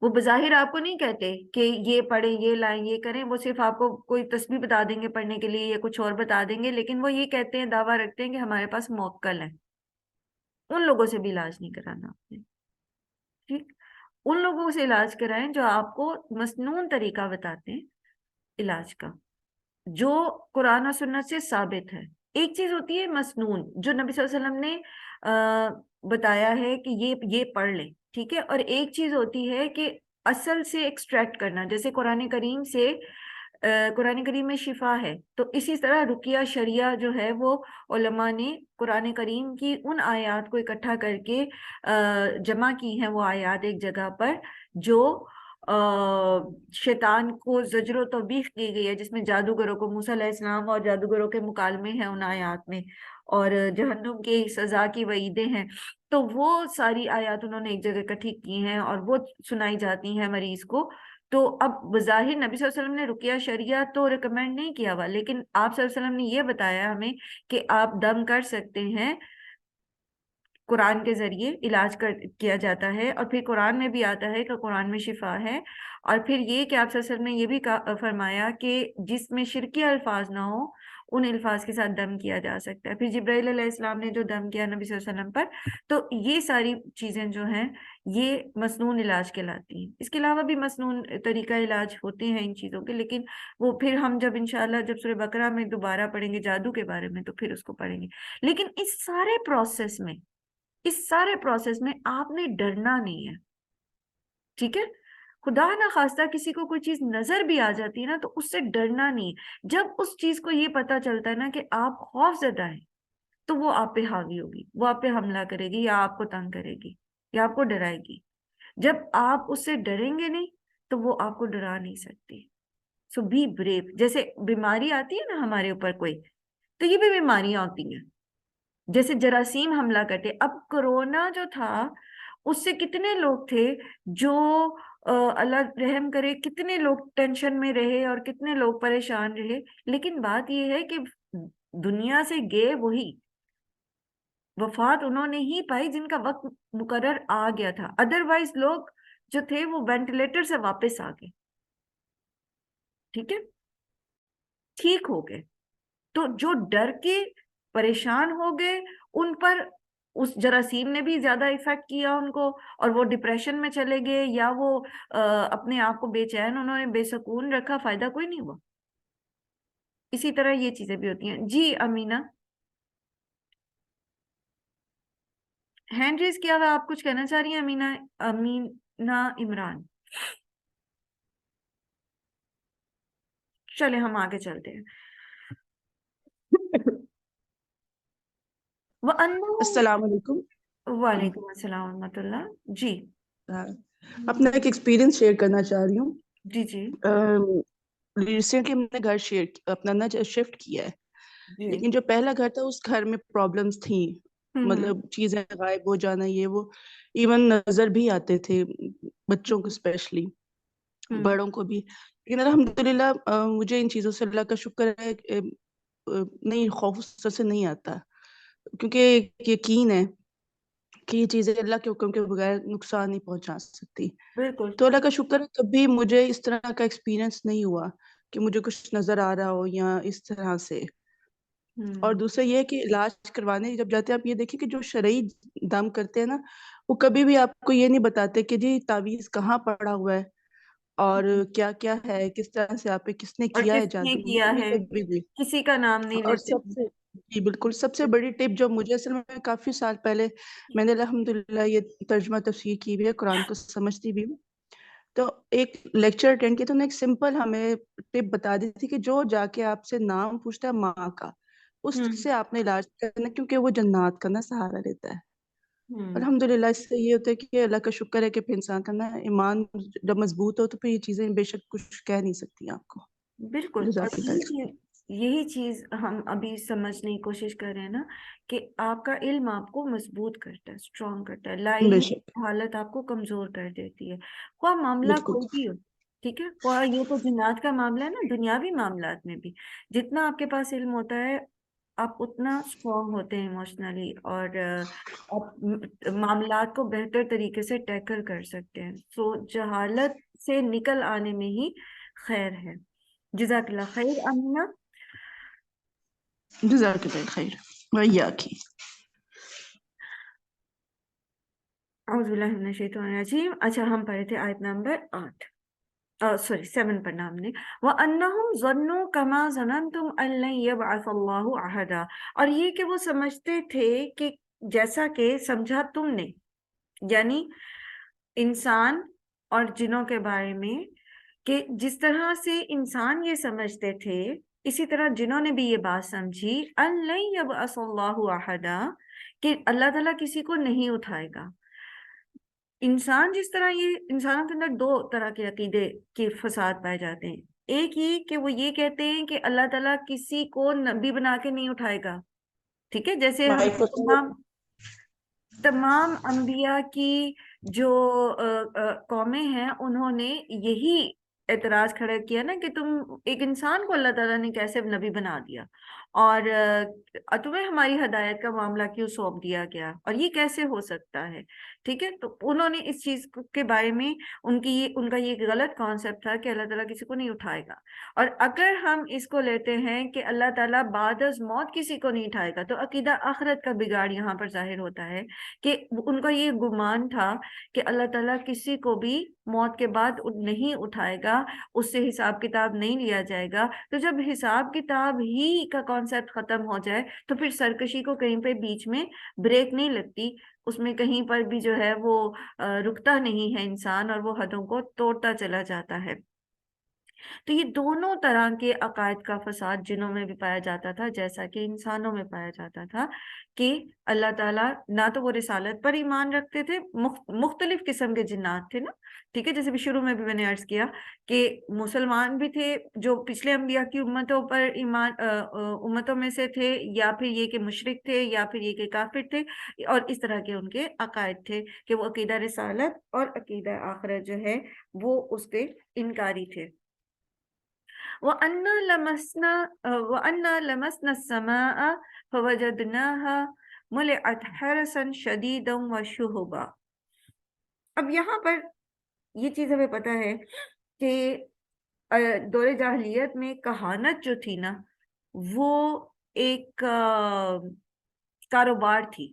وہ بظاہر آپ کو نہیں کہتے کہ یہ پڑھیں، یہ لائیں، یہ کریں، وہ صرف آپ کو کوئی تسبیح بتا دیں گے پڑھنے کے لیے یا کچھ اور بتا دیں گے، لیکن وہ یہ کہتے ہیں، دعویٰ رکھتے ہیں کہ ہمارے پاس موکل ہے. ان لوگوں سے بھی علاج نہیں کرانا آپ نے، ٹھیک؟ ان لوگوں سے علاج کرائیں جو آپ کو مسنون طریقہ بتاتے ہیں علاج کا، جو قرآن و سنت سے ثابت ہے. ایک چیز ہوتی ہے مسنون، جو نبی صلی اللہ علیہ وسلم نے بتایا ہے کہ یہ پڑھ لیں، ٹھیک ہے. اور ایک چیز ہوتی ہے کہ اصل سے ایکسٹریکٹ کرنا، جیسے قرآن کریم سے قرآن کریم میں شفا ہے، تو اسی طرح رقیہ شریعہ جو ہے وہ علماء نے قرآن کریم کی ان آیات کو اکٹھا کر کے جمع کی ہیں، وہ آیات ایک جگہ پر جو شیطان کو زجر و توبیخ کی گئی ہے، جس میں جادوگروں کو، موسیٰ علیہ السلام اور جادوگروں کے مکالمے ہیں ان آیات میں، اور جہنم کی سزا کی وعیدیں ہیں. تو وہ ساری آیات انہوں نے ایک جگہ اکٹھی کی ہیں اور وہ سنائی جاتی ہیں مریض کو. تو اب بظاہر نبی صلی اللہ علیہ وسلم نے رقیہ شریعہ تو ریکمینڈ نہیں کیا ہوا، لیکن آپ صلی اللہ علیہ وسلم نے یہ بتایا ہمیں کہ آپ دم کر سکتے ہیں، قرآن کے ذریعے علاج کیا جاتا ہے. اور پھر قرآن میں بھی آتا ہے کہ قرآن میں شفا ہے. اور پھر یہ کہ آپ صلی اللہ علیہ وسلم نے یہ بھی فرمایا کہ جس میں شرکی الفاظ نہ ہو ان الفاظ کے ساتھ دم کیا جا سکتا ہے. پھر جبرائیل علیہ السلام نے جو دم کیا نبی صلی اللہ علیہ وسلم پر، تو یہ ساری چیزیں جو ہیں یہ مسنون علاج کہلاتی ہیں. اس کے علاوہ بھی مسنون طریقہ علاج ہوتے ہیں ان چیزوں کے، لیکن وہ پھر ہم جب انشاءاللہ جب سورہ بقرہ میں دوبارہ پڑھیں گے جادو کے بارے میں تو پھر اس کو پڑھیں گے. لیکن اس سارے پروسیس میں آپ نے ڈرنا نہیں ہے، ٹھیک ہے؟ خدا نہ خواستہ کسی کو کوئی چیز نظر بھی آ جاتی ہے نا تو اس سے ڈرنا نہیں. جب اس چیز کو یہ پتا چلتا ہے نا کہ آپ خوف زدہ ہیں تو وہ آپ پہ حاوی ہوگی، وہ آپ پہ حملہ کرے گی یا آپ کو تنگ کرے گی یا آپ کو ڈرائے گی. جب آپ اس سے ڈریں گے نہیں تو وہ آپ کو ڈرا نہیں سکتی. سو بی بریو. جیسے بیماری آتی ہے نا ہمارے اوپر کوئی، تو یہ بھی بیماریاں ہوتی ہیں، جیسے جراثیم حملہ کرتے. اب کرونا جو تھا اس سے کتنے لوگ تھے جو اللہ رحم کرے، کتنے لوگ ٹینشن میں رہے اور کتنے لوگ پریشان رہے. لیکن بات یہ ہے کہ دنیا سے گئے وہی، وفات انہوں نے ہی پائی جن کا وقت مقرر آ گیا تھا. ادروائز لوگ جو تھے وہ وینٹیلیٹر سے واپس آ گئے، ٹھیک ہے، ٹھیک ہو گئے. تو جو ڈر کے پریشان ہو گئے ان پر اس جراثیم نے بھی زیادہ ایفیکٹ کیا ان کو، اور وہ ڈپریشن میں چلے گئے یا وہ اپنے آپ کو بے چین انہوں نے بے سکون رکھا، فائدہ کوئی نہیں ہوا. اسی طرح یہ چیزیں بھی ہوتی ہیں. جی امینہ ہینڈ ریز کیا ہوا، آپ کچھ کہنا چاہ رہی ہیں؟ امینہ عمران. چلے ہم آگے چلتے ہیں. السلام علیکم. وعلیکم السلام ورحمۃ اللہ. جی اپنا ایک ایکسپیرینس شیئر کرنا چاہ رہی ہوں. جی جی ریسنٹلی ہم نے گھر اپنا شفٹ کیا ہے، جی. لیکن جو پہلا گھر تھا اس گھر میں پرابلمس تھیں، مطلب چیزیں غائب ہو جانا، یہ وہ، ایون نظر بھی آتے تھے بچوں کو اسپیشلی، بڑوں کو بھی. لیکن الحمدللہ مجھے ان چیزوں سے اللہ کا شکر ہے نہیں، خوف سے نہیں آتا، کیونکہ یقین ہے کہ یہ چیزیں اللہ کے حکم کے بغیر نقصان نہیں پہنچا سکتی. بالکل. تو اللہ کا شکر ہے کبھی مجھے اس طرح کا ایکسپیرینس نہیں ہوا کہ مجھے کچھ نظر آ رہا ہو یا اس طرح سے. اور دوسرا یہ ہے کہ علاج کروانے جب جاتے ہیں آپ یہ دیکھیں کہ جو شرعی دم کرتے ہیں نا، وہ کبھی بھی آپ کو یہ نہیں بتاتے کہ جی تعویذ کہاں پڑا ہوا ہے اور کیا کیا ہے، کس طرح سے آپ پہ کس نے اور کیا ہے کس نے جادو، کیا یہ ہے کبھی بھی. کسی کا نام نہیں اور لیتے. سب سے جی بالکل سب سے بڑی ٹپ جو مجھے اصل میں کافی سال پہلے میں نے الحمدللہ یہ ترجمہ تفسیر کی بھی ہے، قرآن کو سمجھتی بھی ہوں، تو ایک لیکچر اٹینڈ کیا تو انہوں نے ایک سمپل ہمیں ٹپ بتا دی تھی کہ جو جا کے آپ سے نام پوچھتا ہے ماں کا، اس سے آپ نے علاج کرنا، کیونکہ وہ جنات کا نا سہارا لیتا ہے. الحمدللہ اس سے یہ ہوتا ہے کہ اللہ کا شکر ہے کہ پھر انسان کا نا ایمان جب مضبوط ہو تو پھر یہ چیزیں بے شک کچھ کہہ نہیں سکتی آپ کو. بالکل. اور جزاک اللہ. یہی چیز ہم ابھی سمجھنے کی کوشش کر رہے ہیں نا کہ آپ کا علم آپ کو مضبوط کرتا ہے، اسٹرانگ کرتا ہے. لا بے علمی شک حالت آپ کو کمزور کر دیتی ہے، خواہ معاملہ بالکل کوئی بھی ہو، ٹھیک ہے. خواہ یہ تو جنات کا معاملہ ہے نا، دنیاوی معاملات میں بھی جتنا آپ کے پاس علم ہوتا ہے آپ اتنا اسٹرانگ ہوتے ہیں ایموشنلی، اور آپ معاملات کو بہتر طریقے سے ٹیکل کر سکتے ہیں. سو جہالت سے نکل آنے میں ہی خیر ہے. جزاک اللہ خیر امینہ. جزاک اللہ خیر ویاکی. اعوذ باللہ من الشیطان الرجیم. اچھا ہم پڑھے تھے آیت نمبر 7 پڑھنا ہم نے. وَأَنَّهُمْ ظَنُّوا كَمَا ظَنَنْتُمْ أَن لَّن يَبْعَثَ اللَّهُ أَحَدًا، اور یہ کہ وہ سمجھتے تھے کہ جیسا کہ سمجھا تم نے، یعنی انسان اور جنوں کے بارے میں، کہ جس طرح سے انسان یہ سمجھتے تھے اسی طرح جنہوں نے بھی یہ بات سمجھی أَن لَّن يَبْعَثَ اللَّهُ أَحَدًا، کہ اللہ تعالیٰ کسی کو نہیں اٹھائے گا. انسان جس طرح، یہ انسانوں کے اندر دو طرح کے عقیدے کے فساد پائے جاتے ہیں. ایک یہ کہ وہ یہ کہتے ہیں کہ اللہ تعالیٰ کسی کو نبی بنا کے نہیں اٹھائے گا. ٹھیک ہے، جیسے ہم تمام انبیاء کی جو قومیں ہیں انہوں نے یہی اعتراض کھڑا کیا نا کہ تم ایک انسان کو اللہ تعالیٰ نے کیسے نبی بنا دیا، اور تمہیں ہماری ہدایت کا معاملہ کیوں سونپ دیا گیا، اور یہ کیسے ہو سکتا ہے. ٹھیک ہے، تو انہوں نے اس چیز کے بارے میں ان کا یہ غلط کانسیپٹ تھا کہ اللہ تعالیٰ کسی کو نہیں اٹھائے گا. اور اگر ہم اس کو لیتے ہیں کہ اللہ تعالیٰ بعد از موت کسی کو نہیں اٹھائے گا، تو عقیدہ آخرت کا بگاڑ یہاں پر ظاہر ہوتا ہے کہ ان کا یہ گمان تھا کہ اللہ تعالیٰ کسی کو بھی موت کے بعد نہیں اٹھائے گا، اس سے حساب کتاب نہیں لیا جائے گا. تو جب حساب کتاب ہی کا کانسیپٹ ختم ہو جائے تو پھر سرکشی کو کہیں پہ بیچ میں بریک نہیں لگتی، اس میں کہیں پر بھی جو ہے وہ رکتا نہیں ہے انسان، اور وہ حدوں کو توڑتا چلا جاتا ہے. تو یہ دونوں طرح کے عقائد کا فساد جنوں میں بھی پایا جاتا تھا جیسا کہ انسانوں میں پایا جاتا تھا، کہ اللہ تعالیٰ نہ تو وہ رسالت پر ایمان رکھتے تھے. مختلف قسم کے جنات تھے نا، ٹھیک ہے، جیسے بھی شروع میں بھی میں نے عرض کیا کہ مسلمان بھی تھے جو پچھلے انبیاء کی امتوں پر ایمان امتوں میں سے تھے، یا پھر یہ کہ مشرک تھے، یا پھر یہ کہ کافر تھے، اور اس طرح کے ان کے عقائد تھے کہ وہ عقیدہ رسالت اور عقیدہ آخرت جو ہے وہ اس کے انکاری تھے. وَأَنَّا لَمَسْنَا السَّمَاءَ فَوَجَدْنَاهَا مُلِئَتْ حَرَسًا شَدِيدًا وَشُهُبًا. اب یہاں پر یہ چیز ہمیں پتہ ہے کہ دور جاہلیت میں کہانت جو تھی نا وہ ایک کاروبار تھی.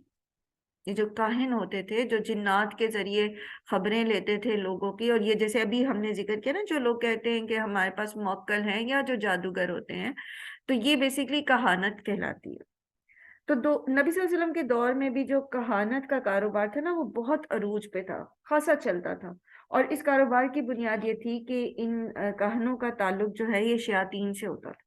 یہ جو کاہن ہوتے تھے جو جنات کے ذریعے خبریں لیتے تھے لوگوں کی، اور یہ جیسے ابھی ہم نے ذکر کیا نا جو لوگ کہتے ہیں کہ ہمارے پاس موکل ہیں یا جو جادوگر ہوتے ہیں، تو یہ بیسیکلی کہانت کہلاتی ہے. تو نبی صلی اللہ علیہ وسلم کے دور میں بھی جو کہانت کا کاروبار تھا نا وہ بہت عروج پہ تھا، خاصا چلتا تھا. اور اس کاروبار کی بنیاد یہ تھی کہ ان کاہنوں کا تعلق جو ہے یہ شیاطین سے ہوتا تھا.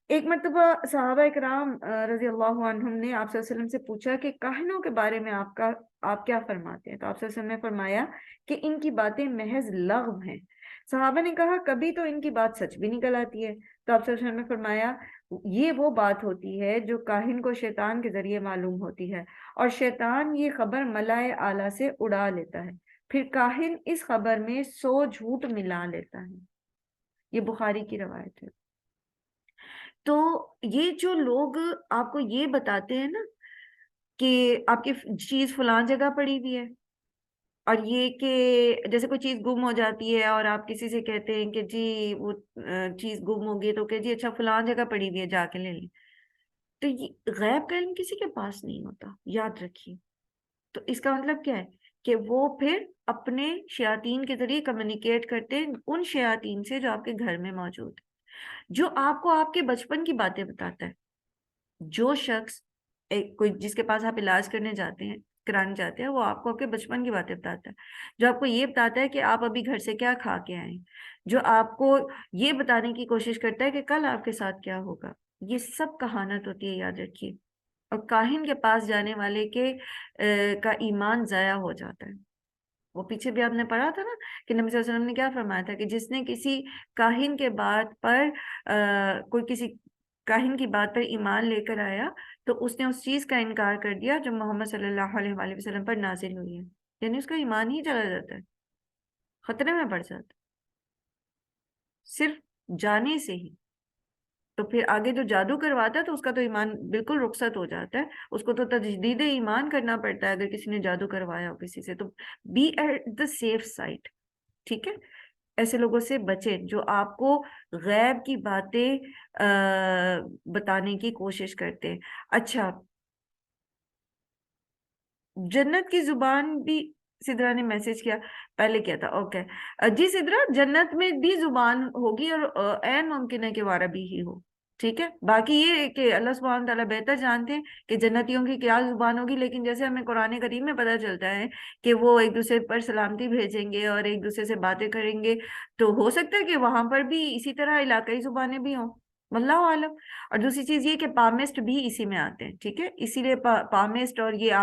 ایک مرتبہ صحابہ اکرام رضی اللہ عنہم نے آپ صلی اللہ علیہ وسلم سے پوچھا کہ کاہنوں کے بارے میں آپ کیا فرماتے ہیں؟ تو آپ صلی اللہ علیہ وسلم نے فرمایا کہ ان کی باتیں محض لغو ہیں. صحابہ نے کہا کبھی تو ان کی بات سچ بھی نکل آتی ہے. تو آپ صلی اللہ علیہ وسلم نے فرمایا یہ وہ بات ہوتی ہے جو کاہن کو شیطان کے ذریعے معلوم ہوتی ہے، اور شیطان یہ خبر ملائے اعلیٰ سے اڑا لیتا ہے، پھر کاہن اس خبر میں 100 جھوٹ ملا لیتا ہے. یہ بخاری کی روایت ہے. تو یہ جو لوگ آپ کو یہ بتاتے ہیں نا کہ آپ کی چیز فلاں جگہ پڑی ہوئی ہے، اور یہ کہ جیسے کوئی چیز گم ہو جاتی ہے اور آپ کسی سے کہتے ہیں کہ جی وہ چیز گم ہوگی تو کہ جی اچھا فلاں جگہ پڑی ہوئی ہے جا کے لے لیں، تو یہ غیب کا علم کسی کے پاس نہیں ہوتا، یاد رکھیے. تو اس کا مطلب کیا ہے کہ وہ پھر اپنے شیاطین کے ذریعے کمیونیکیٹ کرتے ہیں ان شیاطین سے جو آپ کے گھر میں موجود ہے، جو آپ کو آپ کے بچپن کی باتیں بتاتا ہے. جو شخص کوئی جس کے پاس آپ علاج کرانے جاتے ہیں وہ آپ کو آپ کے بچپن کی باتیں بتاتا ہے، جو آپ کو یہ بتاتا ہے کہ آپ ابھی گھر سے کیا کھا کے آئیں، جو آپ کو یہ بتانے کی کوشش کرتا ہے کہ کل آپ کے ساتھ کیا ہوگا. یہ سب کہانت ہوتی ہے، یاد رکھیے. اور کاہن کے پاس جانے والے کا ایمان ضائع ہو جاتا ہے. وہ پیچھے بھی آپ نے پڑھا تھا نا کہ نبی صلی اللہ علیہ وسلم نے کیا فرمایا تھا کہ جس نے کسی کاہن کے بات پر کسی کاہن کی بات پر ایمان لے کر آیا تو اس نے اس چیز کا انکار کر دیا جو محمد صلی اللہ علیہ وآلہ وسلم پر نازل ہوئی ہے. یعنی اس کا ایمان ہی چلا جاتا ہے، خطرے میں پڑ جاتا ہے صرف جانے سے ہی. تو پھر آگے جو جادو کرواتا ہے تو اس کا تو ایمان بالکل رخصت ہو جاتا ہے، اس کو تو تجدید ایمان کرنا پڑتا ہے اگر کسی نے جادو کروایا ہو کسی سے. تو be at the safe side, ٹھیک ہے. ایسے لوگوں سے بچے جو آپ کو غیب کی باتیں بتانے کی کوشش کرتے ہیں. اچھا، جنت کی زبان بھی سدرا نے میسج کیا، پہلے کیا تھا؟ اوکے جی سدرا، جنت میں بھی زبان ہوگی اور عین ممکن ہے کہ وہ عربی ہی ہو، ٹھیک ہے. باقی یہ کہ اللہ سبحانہ تعالیٰ بہتر جانتے ہیں کہ جنتیوں کی کیا زبان ہوگی، لیکن جیسے ہمیں قرآن کریم میں پتہ چلتا ہے کہ وہ ایک دوسرے پر سلامتی بھیجیں گے اور ایک دوسرے سے باتیں کریں گے، تو ہو سکتا ہے کہ وہاں پر بھی اسی طرح علاقائی زبانیں بھی ہوں، واللہ عالم. اور دوسری چیز یہ کہ پامسٹ بھی اسی میں آتے ہیں، ٹھیک ہے. اسی لیے پامسٹ اور یہ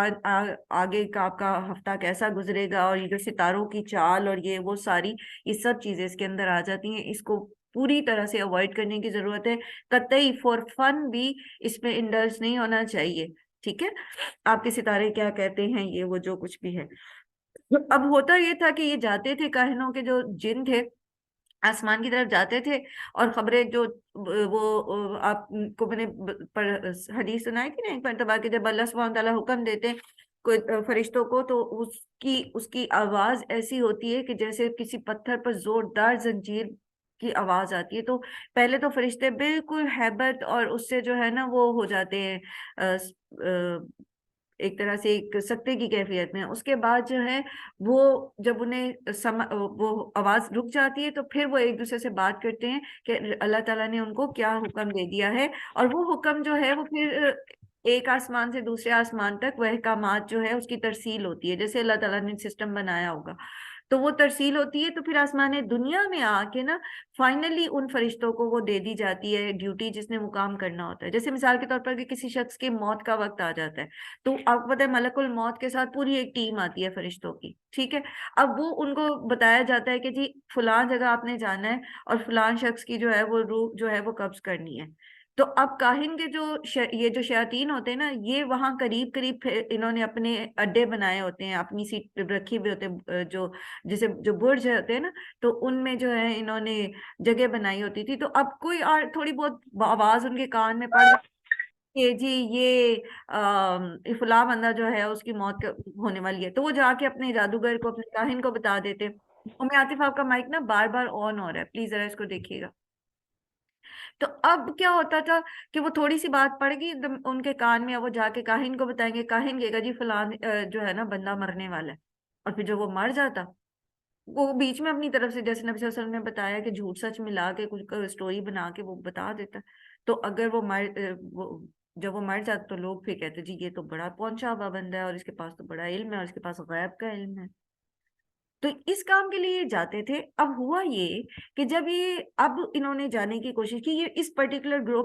آگے کا آپ کا ہفتہ کیسا گزرے گا اور یہ جو ستاروں کی چال اور یہ وہ ساری یہ سب چیزیں اس کے اندر آ جاتی ہیں. اس کو پوری طرح سے اوائڈ کرنے کی ضرورت ہے. قطعی فور فن بھی اس میں انڈلج نہیں ہونا چاہیے، ٹھیک ہے. آپ کے ستارے کیا کہتے ہیں، یہ وہ جو کچھ بھی ہے. اب ہوتا یہ تھا کہ یہ جاتے تھے، کاہنوں کے جو جن تھے آسمان کی طرف جاتے تھے اور خبریں جو وہ آپ کو میں نے حدیث سنائی تھی نا ایک مرتبہ کہ جب اللہ سبحانہ تعالیٰ حکم دیتے ہیں کوئی فرشتوں کو تو اس کی آواز ایسی ہوتی ہے کہ جیسے کسی پتھر پر زوردار زنجیر کی آواز آتی ہے. تو پہلے تو فرشتے بالکل ہیبت اور اس سے جو ہے نا وہ ہو جاتے ہیں ایک طرح سے ایک سکتے کی کیفیت میں. اس کے بعد جو ہے وہ جب انہیں وہ آواز رک جاتی ہے تو پھر وہ ایک دوسرے سے بات کرتے ہیں کہ اللہ تعالیٰ نے ان کو کیا حکم دے دیا ہے، اور وہ حکم جو ہے وہ پھر ایک آسمان سے دوسرے آسمان تک وہ احکامات جو ہے اس کی ترسیل ہوتی ہے، جیسے اللہ تعالیٰ نے سسٹم بنایا ہوگا تو وہ ترسیل ہوتی ہے. تو پھر آسمان دنیا میں آ کے نا فائنلی ان فرشتوں کو وہ دے دی جاتی ہے ڈیوٹی جس نے مقام کرنا ہوتا ہے. جیسے مثال کے طور پر کہ کسی شخص کے موت کا وقت آ جاتا ہے تو آپ پتہ ہے ملک الموت کے ساتھ پوری ایک ٹیم آتی ہے فرشتوں کی، ٹھیک ہے. اب وہ ان کو بتایا جاتا ہے کہ جی فلاں جگہ آپ نے جانا ہے اور فلاں شخص کی جو ہے وہ روح جو ہے وہ قبض کرنی ہے. تو اب کاہن کے یہ جو شیاطین ہوتے ہیں نا یہ وہاں قریب انہوں نے اپنے اڈے بنائے ہوتے ہیں، اپنی سیٹ رکھی ہوئے ہوتے ہیں جو برج ہوتے ہیں نا، تو ان میں جو ہے انہوں نے جگہ بنائی ہوتی تھی. تو اب کوئی تھوڑی بہت آواز ان کے کان میں پڑ کہ جی یہ فلاں بندہ جو ہے اس کی موت ہونے والی ہے، تو وہ جا کے اپنے جادوگر کو اپنے کاہن کو بتا دیتے. عاطف آپ کا مائک نا بار بار آن ہو رہا ہے، پلیز ذرا اس کو دیکھیے گا. تو اب کیا ہوتا تھا کہ وہ تھوڑی سی بات پڑ گئی ان کے کان میں، وہ جا کے کاہن کو بتائیں گے، کاہن کہے گا جی فلاں جو ہے نا بندہ مرنے والا ہے. اور پھر جب وہ مر جاتا وہ بیچ میں اپنی طرف سے جیسے نبی صلی اللہ علیہ وسلم نے بتایا کہ جھوٹ سچ ملا کے کچھ سٹوری بنا کے وہ بتا دیتا. تو اگر جب وہ مر جاتا تو لوگ پھر کہتے جی یہ تو بڑا پہنچا ہوا بندہ ہے اور اس کے پاس تو بڑا علم ہے اور اس کے پاس غیب کا علم ہے. تو اس کام کے لیے جاتے تھے. اب ہوا یہ کہ جب یہ اب انہوں نے جانے کی کوشش کی، یہ اس پرٹیکولر گروہ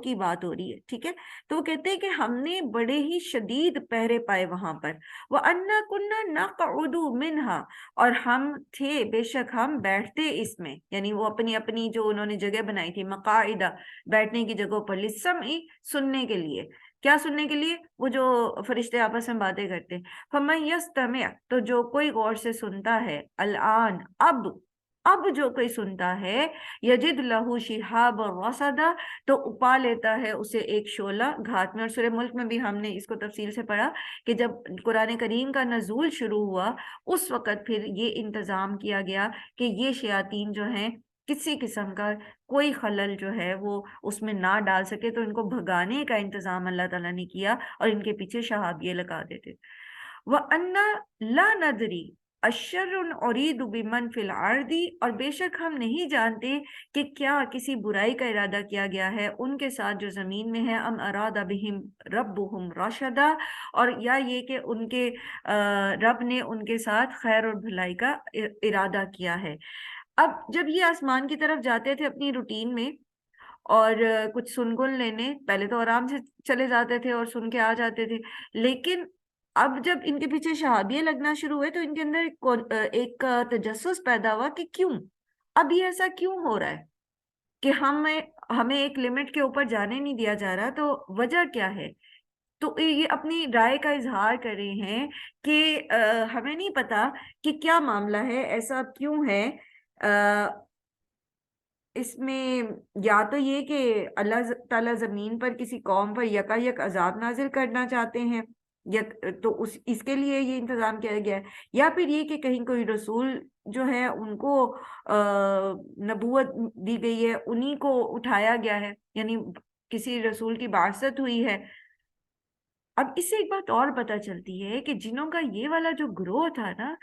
کی بات ہو رہی ہے، ٹھیک ہے. تو وہ کہتے ہیں کہ ہم نے بڑے ہی شدید پہرے پائے وہاں پر، وَأَنَّا كُنَّا نَقْعُدُ مِنْهَا، اور ہم تھے بے شک ہم بیٹھتے اس میں، یعنی وہ اپنی جو انہوں نے جگہ بنائی تھی مقاعدہ بیٹھنے کی جگہوں پر، لِلسَّمْعِ سننے کے لیے. کیا سننے کے لیے؟ وہ جو فرشتے آپس میں باتیں کرتے. فَمَن يَسْتَمِعْ، تو جو کوئی غور سے سنتا ہے، الآن اب جو کوئی سنتا ہے، یجد لہو شہاب رصدا، تو پا لیتا ہے اسے ایک شعلہ گھات میں. اور سورہ ملک میں بھی ہم نے اس کو تفصیل سے پڑھا کہ جب قرآن کریم کا نزول شروع ہوا اس وقت پھر یہ انتظام کیا گیا کہ یہ شیاطین جو ہیں کسی قسم کا کوئی خلل جو ہے وہ اس میں نہ ڈال سکے، تو ان کو بھگانے کا انتظام اللہ تعالیٰ نے کیا اور ان کے پیچھے شہابیے لگا دیتے. وَأَنَّا لَا نَدْرِي أَشَرٌ أُرِيدُ بِمَنْ فِي الْأَرْضِ، اور بے شک ہم نہیں جانتے کہ کیا کسی برائی کا ارادہ کیا گیا ہے ان کے ساتھ جو زمین میں ہے، ام اراد بہم ربہم رشدا، اور یا یہ کہ ان کے رب نے ان کے ساتھ خیر اور بھلائی کا ارادہ کیا ہے. اب جب یہ آسمان کی طرف جاتے تھے اپنی روٹین میں اور کچھ سن گن لینے، پہلے تو آرام سے چلے جاتے تھے اور سن کے آ جاتے تھے، لیکن اب جب ان کے پیچھے شہابیے لگنا شروع ہوئے تو ان کے اندر ایک تجسس پیدا ہوا کہ کیوں اب یہ ایسا کیوں ہو رہا ہے کہ ہمیں ایک لمٹ کے اوپر جانے نہیں دیا جا رہا، تو وجہ کیا ہے. تو یہ اپنی رائے کا اظہار کر رہے ہیں کہ ہمیں نہیں پتا کہ کیا معاملہ ہے، ایسا کیوں ہے. اس میں یا تو یہ کہ اللہ تعالیٰ زمین پر کسی قوم پر یکا یک عذاب نازل کرنا چاہتے ہیں، یا تو اس کے لیے یہ انتظام کیا گیا ہے، یا پھر یہ کہ کہیں کوئی رسول جو ہے ان کو نبوت دی گئی ہے، انہی کو اٹھایا گیا ہے، یعنی کسی رسول کی بعثت ہوئی ہے۔ اب اس سے ایک بات اور پتہ چلتی ہے کہ جنوں کا یہ والا جو گروہ تھا نا،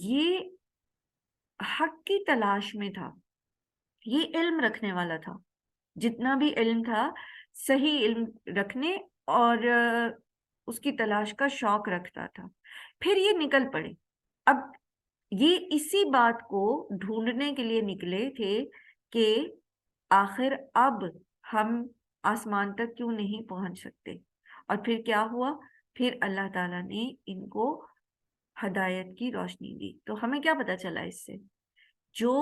یہ حق کی تلاش میں تھا، یہ علم رکھنے والا تھا، جتنا بھی علم تھا صحیح علم رکھنے اور اس کی تلاش کا شوق رکھتا تھا۔ پھر یہ نکل پڑے، اب یہ اسی بات کو ڈھونڈنے کے لیے نکلے تھے کہ آخر اب ہم آسمان تک کیوں نہیں پہنچ سکتے، اور پھر کیا ہوا، پھر اللہ تعالیٰ نے ان کو ہدایت کی روشنی دی۔ تو ہمیں کیا پتہ چلا اس سے، جو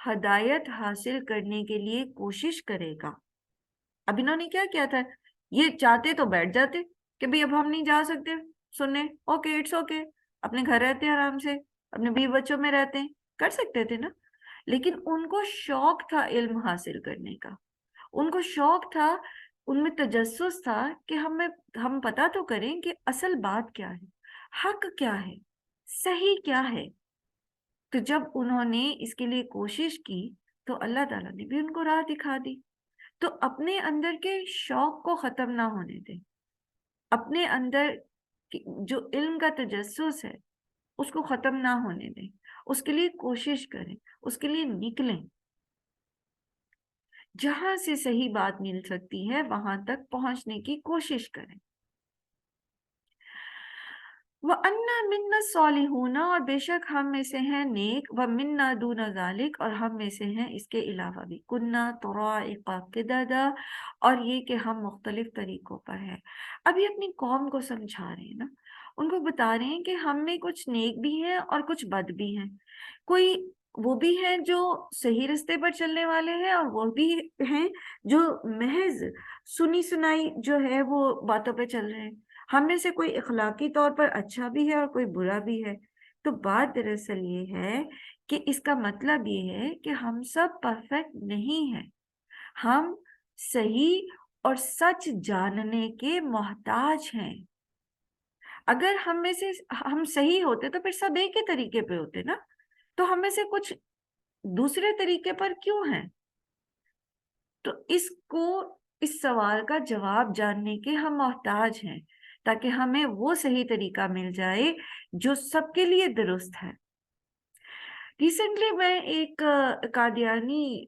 ہدایت حاصل کرنے کے لیے کوشش کرے گا، اب انہوں نے کیا کیا تھا، یہ چاہتے تو بیٹھ جاتے کہ بھئی اب ہم نہیں جا سکتے سننے، اوکے اٹس اوکے، اپنے گھر رہتے ہیں آرام سے، اپنے بیوی بچوں میں رہتے ہیں، کر سکتے تھے نا، لیکن ان کو شوق تھا علم حاصل کرنے کا، ان کو شوق تھا، ان میں تجسس تھا کہ ہم پتہ تو کریں کہ اصل بات کیا ہے، حق کیا ہے، صحیح کیا ہے۔ تو جب انہوں نے اس کے لیے کوشش کی تو اللہ تعالیٰ نے بھی ان کو راہ دکھا دی۔ تو اپنے اندر کے شوق کو ختم نہ ہونے دیں، اپنے اندر جو علم کا تجسس ہے اس کو ختم نہ ہونے دیں، اس کے لیے کوشش کریں، اس کے لیے نکلیں، جہاں سے صحیح بات مل سکتی ہے وہاں تک پہنچنے کی کوشش کریں۔ وَأَنَّا مِنَّا الصَّالِحُونَ، اور بے شک ہم میں سے ہیں نیک، وَمِنَّا دُونَ ذَلِكَ، اور ہم میں سے ہیں اس کے علاوہ بھی، كُنَّا طَرَائِقَ قِدَدًا، اور یہ کہ ہم مختلف طریقوں پر ہیں۔ اب یہ اپنی قوم کو سمجھا رہے ہیں نا، ان کو بتا رہے ہیں کہ ہم میں کچھ نیک بھی ہیں اور کچھ بد بھی ہیں، کوئی وہ بھی ہیں جو صحیح رستے پر چلنے والے ہیں، اور وہ بھی ہیں جو محض سنی سنائی جو ہے وہ باتوں پہ چل رہے ہیں، ہم میں سے کوئی اخلاقی طور پر اچھا بھی ہے اور کوئی برا بھی ہے۔ تو بات دراصل یہ ہے کہ اس کا مطلب یہ ہے کہ ہم سب پرفیکٹ نہیں ہیں، ہم صحیح اور سچ جاننے کے محتاج ہیں۔ اگر ہم میں سے ہم صحیح ہوتے تو پھر سب ایک ہی طریقے پہ ہوتے نا، تو ہم میں سے کچھ دوسرے طریقے پر کیوں ہیں؟ تو اس سوال کا جواب جاننے کے ہم محتاج ہیں، تاکہ ہمیں وہ صحیح طریقہ مل جائے جو سب کے لیے درست ہے۔ ریسنٹلی میں ایک قادیانی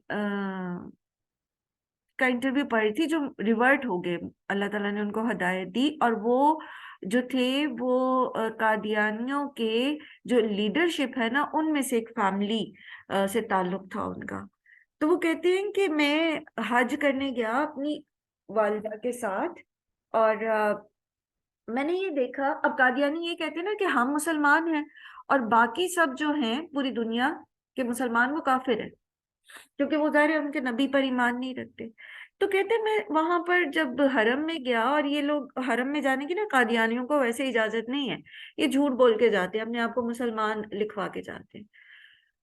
کا انٹرویو پڑھی تھی، جو ریورٹ ہو گئے، اللہ تعالیٰ نے ان کو ہدایت دی، اور وہ جو تھے وہ قادیانیوں کے جو لیڈرشپ ہے نا، ان میں سے ایک فیملی سے تعلق تھا ان کا۔ تو وہ کہتے ہیں کہ میں حج کرنے گیا اپنی والدہ کے ساتھ، اور میں نے یہ دیکھا، اب قادیانی یہ کہتے ہیں نا کہ ہم مسلمان ہیں اور باقی سب جو ہیں پوری دنیا کے مسلمان وہ کافر ہیں، کیونکہ وہ ظاہر ہے ان کے نبی پر ایمان نہیں رکھتے۔ تو کہتے میں وہاں پر جب حرم میں گیا، اور یہ لوگ حرم میں جانے کی نا قادیانیوں کو ویسے اجازت نہیں ہے، یہ جھوٹ بول کے جاتے ہیں، اپنے آپ کو مسلمان لکھوا کے جاتے ہیں۔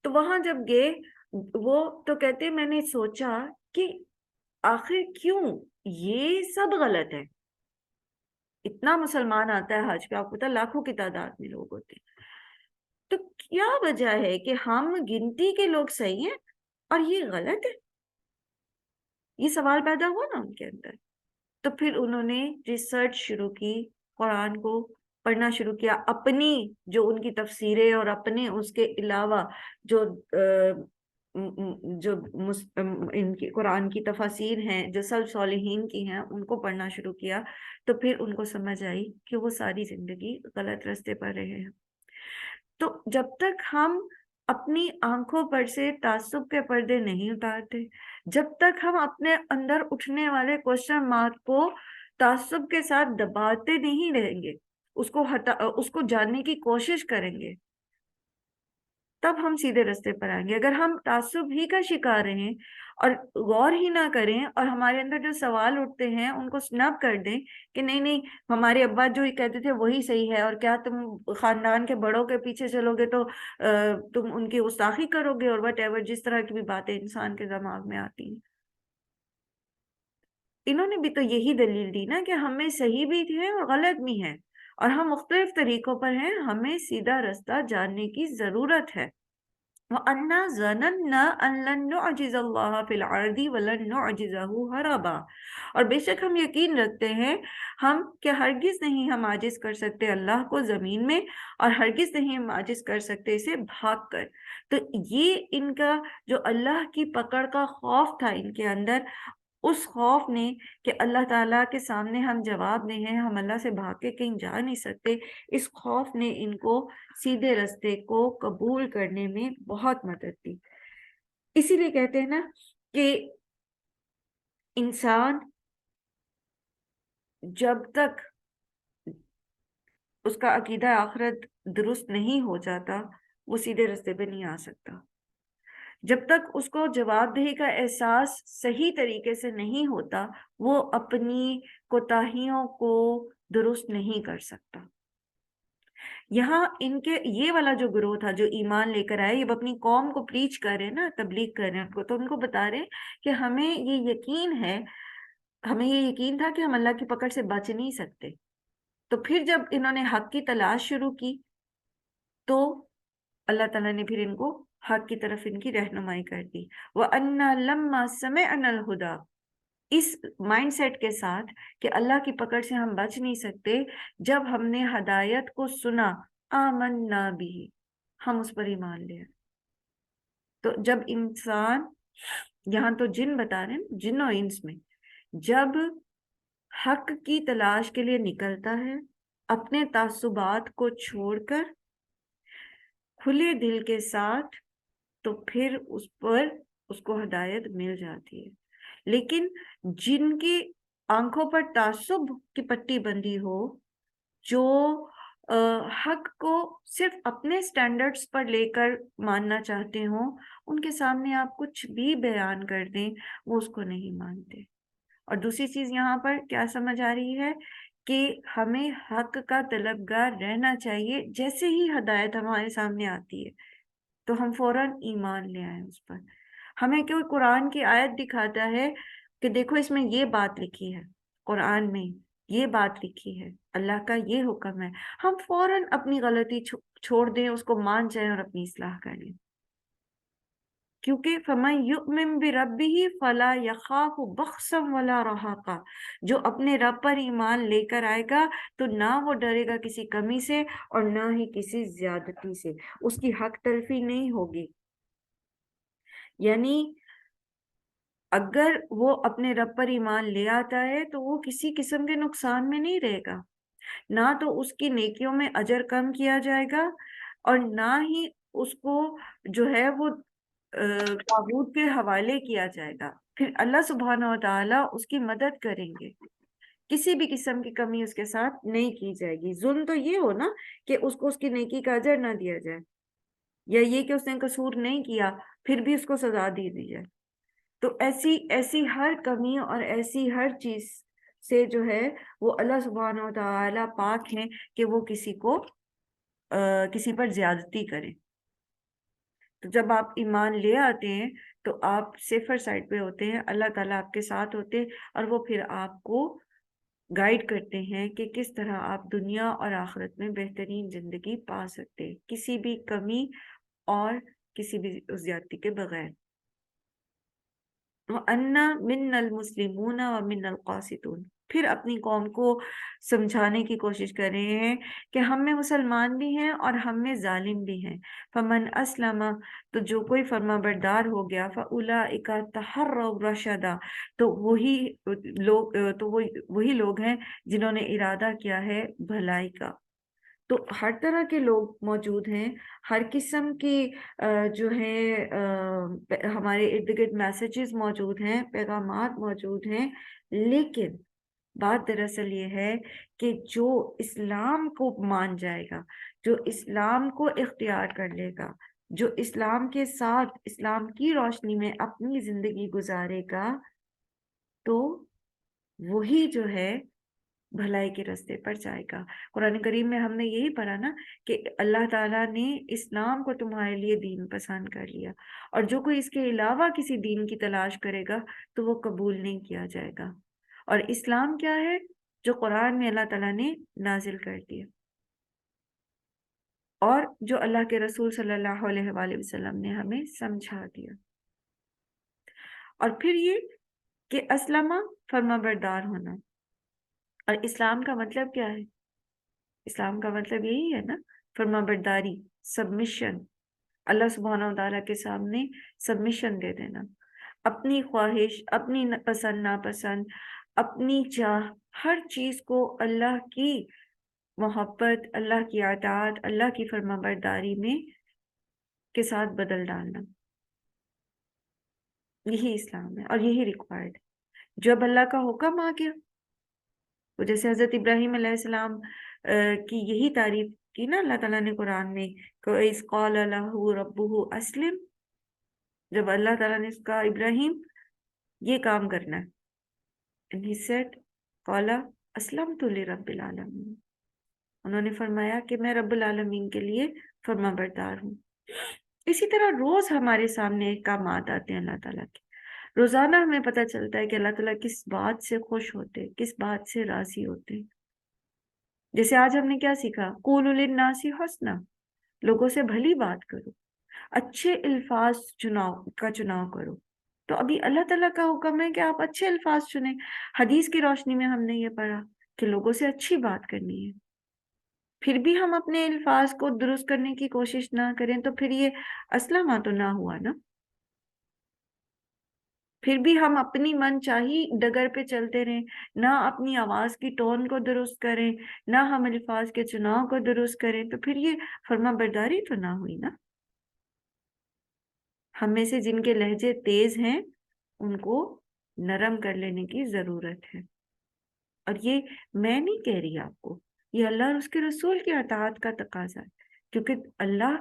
تو وہاں جب گئے وہ، تو کہتے میں نے سوچا کہ آخر کیوں یہ سب غلط ہے، اتنا مسلمان آتا ہے حج پہ، آپ کو پتا لاکھوں کی تعداد میں لوگ ہوتے ہیں، تو کیا وجہ ہے کہ ہم گنتی کے لوگ صحیح ہیں اور یہ غلط ہے؟ یہ سوال پیدا ہوا نا ان کے اندر۔ تو پھر انہوں نے ریسرچ شروع کی، قرآن کو پڑھنا شروع کیا، اپنی جو ان کی تفسیریں اور اپنے اس کے علاوہ جو ان کی قرآن کی تفاسیر ہیں جو سلف صالحین کی ہیں، ان کو پڑھنا شروع کیا۔ تو پھر ان کو سمجھ آئی کہ وہ ساری زندگی غلط راستے پر رہے ہیں۔ تو جب تک ہم اپنی آنکھوں پر سے تعصب کے پردے نہیں اتارتے، جب تک ہم اپنے اندر اٹھنے والے کوسچن مارک کو تعصب کے ساتھ دباتے نہیں رہیں گے، اس کو جاننے کی کوشش کریں گے، تب ہم سیدھے رستے پر آئیں گے. اگر ہم تعصب ہی کا شکار رہیں اور غور ہی نہ کریں اور ہمارے اندر جو سوال اٹھتے ہیں ان کو سنپ کر دیں کہ نہیں نہیں ہمارے ابا جو کہتے تھے وہی صحیح ہے، اور کیا تم خاندان کے بڑوں کے پیچھے چلو گے تو تم ان کی گستاخی کرو گے، اور وٹ ایور جس طرح کی بھی باتیں انسان کے دماغ میں آتی ہیں. انہوں نے بھی تو یہی دلیل دی نا کہ ہمیں صحیح بھی ہے اور غلط بھی ہے، اور ہم مختلف طریقوں پر ہیں، ہمیں سیدھا رستہ جاننے کی ضرورت ہے. وَأَنَّا ظَنَنَّا أَن لَن نُعْجِزَ اللَّهَ فِي الْأَرْضِ وَلَن نُعْجِزَهُ هَرَبًا، اور بے شک ہم یقین رکھتے ہیں ہم کہ ہرگز نہیں ہم عاجز کر سکتے اللہ کو زمین میں، اور ہرگز نہیں ہم عاجز کر سکتے اسے بھاگ کر. تو یہ ان کا جو اللہ کی پکڑ کا خوف تھا ان کے اندر، اس خوف نے کہ اللہ تعالیٰ کے سامنے ہم جواب دیں ہیں، ہم اللہ سے بھاگ کے کہیں جا نہیں سکتے، اس خوف نے ان کو سیدھے رستے کو قبول کرنے میں بہت مدد دی. اسی لیے کہتے ہیں نا کہ انسان جب تک اس کا عقیدہ آخرت درست نہیں ہو جاتا وہ سیدھے رستے پہ نہیں آ سکتا. جب تک اس کو جواب دہی کا احساس صحیح طریقے سے نہیں ہوتا وہ اپنی کوتاہیوں کو درست نہیں کر سکتا. یہاں ان کے یہ والا جو گروہ تھا جو ایمان لے کر آئے، یہ اپنی قوم کو پریچ کر رہے ہیں نا، تبلیغ کر رہے ہیں ان کو، تو ان کو بتا رہے ہیں کہ ہمیں یہ یقین ہے، ہمیں یہ یقین تھا کہ ہم اللہ کی پکڑ سے بچ نہیں سکتے. تو پھر جب انہوں نے حق کی تلاش شروع کی تو اللہ تعالیٰ نے پھر ان کو حق کی طرف ان کی رہنمائی کر دی. وَأَنَّا لَمَّا سَمِعْنَا الْهُدَىٰ، اس مائنڈ سیٹ کے ساتھ کہ اللہ کی پکڑ سے ہم بچ نہیں سکتے، جب ہم نے ہدایت کو سنا آمنا بھی، ہم اس پر ایمان لے آئے. تو جب انسان، یہاں تو جن بتا رہے ہیں، جن و انس میں جب حق کی تلاش کے لیے نکلتا ہے اپنے تعصبات کو چھوڑ کر کھلے دل کے ساتھ، تو پھر اس پر اس کو ہدایت مل جاتی ہے. لیکن جن کی آنکھوں پر تعصب کی پٹی بندی ہو، جو حق کو صرف اپنے سٹینڈرڈز پر لے کر ماننا چاہتے ہوں، ان کے سامنے آپ کچھ بھی بیان کر دیں وہ اس کو نہیں مانتے. اور دوسری چیز یہاں پر کیا سمجھ آ رہی ہے کہ ہمیں حق کا طلبگار رہنا چاہیے. جیسے ہی ہدایت ہمارے سامنے آتی ہے تو ہم فوراً ایمان لے آئیں اس پر. ہمیں کوئی قرآن کی آیت دکھاتا ہے کہ دیکھو اس میں یہ بات لکھی ہے، قرآن میں یہ بات لکھی ہے، اللہ کا یہ حکم ہے، ہم فوراً اپنی غلطی چھوڑ دیں، اس کو مان جائیں اور اپنی اصلاح کر لیں. کیونکہ فَمَن يُؤْمِن بِرَبِّهِ فَلَا يَخَافُ بَخْسًا وَلَا رَهَقًا، جو اپنے رب پر ایمان لے کر آئے گا تو نہ وہ ڈرے گا کسی کمی سے اور نہ ہی کسی زیادتی سے، اس کی حق تلفی نہیں ہوگی. یعنی اگر وہ اپنے رب پر ایمان لے آتا ہے تو وہ کسی قسم کے نقصان میں نہیں رہے گا، نہ تو اس کی نیکیوں میں اجر کم کیا جائے گا اور نہ ہی اس کو جو ہے وہ طاغوت کے حوالے کیا جائے گا. پھر اللہ سبحانہ و تعالیٰ اس کی مدد کریں گے، کسی بھی قسم کی کمی اس کے ساتھ نہیں کی جائے گی. ظلم تو یہ ہو نا کہ اس کو اس کی نیکی کا اجر نہ دیا جائے، یا یہ کہ اس نے قصور نہیں کیا پھر بھی اس کو سزا دی جائے. تو ایسی ہر کمی اور ایسی ہر چیز سے جو ہے وہ اللہ سبحانہ و تعالیٰ پاک ہیں کہ وہ کسی کو کسی پر زیادتی کریں. تو جب آپ ایمان لے آتے ہیں تو آپ سیفر سائڈ پہ ہوتے ہیں، اللہ تعالیٰ آپ کے ساتھ ہوتے ہیں اور وہ پھر آپ کو گائیڈ کرتے ہیں کہ کس طرح آپ دنیا اور آخرت میں بہترین زندگی پا سکتے ہیں، کسی بھی کمی اور کسی بھی زیادتی کے بغیر. وَأَنَّا مِنَّا الْمُسْلِمُونَ وَمِنَّا الْقَاسِطُونَ، پھر اپنی قوم کو سمجھانے کی کوشش کر رہے ہیں کہ ہم میں مسلمان بھی ہیں اور ہم میں ظالم بھی ہیں. فَمَنْ أَسْلَمَ، تو جو کوئی فرما بردار ہو گیا، فَأُولَٰئِكَ تَحَرَّوْا رَشَدًا، تو وہی لوگ ہیں جنہوں نے ارادہ کیا ہے بھلائی کا. تو ہر طرح کے لوگ موجود ہیں، ہر قسم کی جو ہے ہمارے ارد گرد میسیجز موجود ہیں، پیغامات موجود ہیں. لیکن بات دراصل یہ ہے کہ جو اسلام کو مان جائے گا، جو اسلام کو اختیار کر لے گا، جو اسلام کے ساتھ اسلام کی روشنی میں اپنی زندگی گزارے گا تو وہی جو ہے بھلائی کے راستے پر جائے گا۔ قرآن کریم میں ہم نے یہی پڑھا نا کہ اللہ تعالیٰ نے اسلام کو تمہارے لیے دین پسند کر لیا، اور جو کوئی اس کے علاوہ کسی دین کی تلاش کرے گا تو وہ قبول نہیں کیا جائے گا۔ اور اسلام کیا ہے؟ جو قرآن میں اللہ تعالیٰ نے نازل کر دیا اور جو اللہ کے رسول صلی اللہ علیہ وآلہ وسلم نے ہمیں سمجھا دیا۔ اور پھر یہ کہ اسلمہ فرما بردار ہونا، اور اسلام کا مطلب کیا ہے؟ اسلام کا مطلب یہی ہے نا، فرما برداری، سبمیشن، اللہ سبحانہ و تعالیٰ کے سامنے سبمیشن دے دینا، اپنی خواہش، اپنی پسند ناپسند، اپنی چاہ، ہر چیز کو اللہ کی محبت، اللہ کی اطاعت، اللہ کی فرما برداری میں کے ساتھ بدل ڈالنا۔ یہی اسلام ہے اور یہی ریکوائرڈ ہے۔ جب اللہ کا حکم آ گیا، تو جیسے حضرت ابراہیم علیہ السلام کی یہی تعریف کی نا اللہ تعالیٰ نے قرآن میں، کہ قال لہ ربہ اسلم، جب اللہ تعالیٰ نے اس کا ابراہیم یہ کام کرنا ہے، and he said قال اسلمت لرب العالمین، انہوں نے فرمایا کہ میں رب العالمین کے لیے فرما بردار ہوں۔ اسی طرح روز ہمارے سامنے احکامات آتے ہیں اللہ تعالیٰ کے، روزانہ ہمیں پتہ چلتا ہے کہ اللہ تعالیٰ کس بات سے خوش ہوتے، کس بات سے راضی ہوتے۔ جیسے آج ہم نے کیا سیکھا؟ قولوا للناس حسنا، لوگوں سے بھلی بات کرو، اچھے الفاظ چناؤ کرو۔ تو ابھی اللہ تعالیٰ کا حکم ہے کہ آپ اچھے الفاظ چنیں۔ حدیث کی روشنی میں ہم نے یہ پڑھا کہ لوگوں سے اچھی بات کرنی ہے، پھر بھی ہم اپنے الفاظ کو درست کرنے کی کوشش نہ کریں تو پھر یہ اسلمہ تو نہ ہوا نا۔ پھر بھی ہم اپنی من چاہی ڈگر پہ چلتے رہیں، نہ اپنی آواز کی ٹون کو درست کریں، نہ ہم الفاظ کے چناؤ کو درست کریں، تو پھر یہ فرما برداری تو نہ ہوئی نا۔ ہم میں سے جن کے لہجے تیز ہیں ان کو نرم کر لینے کی ضرورت ہے۔ اور یہ میں نہیں کہہ رہی آپ کو، یہ اللہ اور اس کے رسول کی اطاعت کا تقاضا ہے، کیونکہ اللہ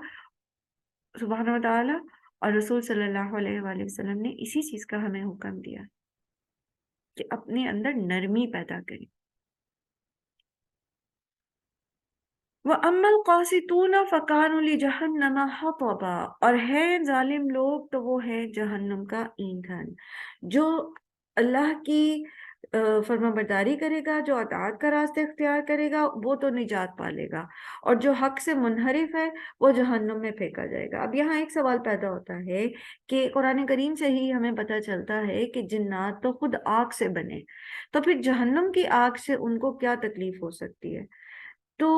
سبحانہ و تعالیٰ اور رسول صلی اللہ علیہ وآلہ وسلم نے اسی چیز کا ہمیں حکم دیا کہ اپنے اندر نرمی پیدا کریں۔ وَأَمَّا الْقَاسِطُونَ فَكَانُوا لِجَهَنَّمَ حَطَبًا، اور ہے ظالم لوگ تو وہ ہے جہنم کا ایندھن۔ جو اللہ کی فرما برداری کرے گا، جو اطاعت کا راستہ اختیار کرے گا، وہ تو نجات پالے گا، اور جو حق سے منحرف ہے وہ جہنم میں پھینکا جائے گا۔ اب یہاں ایک سوال پیدا ہوتا ہے کہ قرآن کریم سے ہی ہمیں پتہ چلتا ہے کہ جنات تو خود آگ سے بنے، تو پھر جہنم کی آگ سے ان کو کیا تکلیف ہو سکتی ہے؟ تو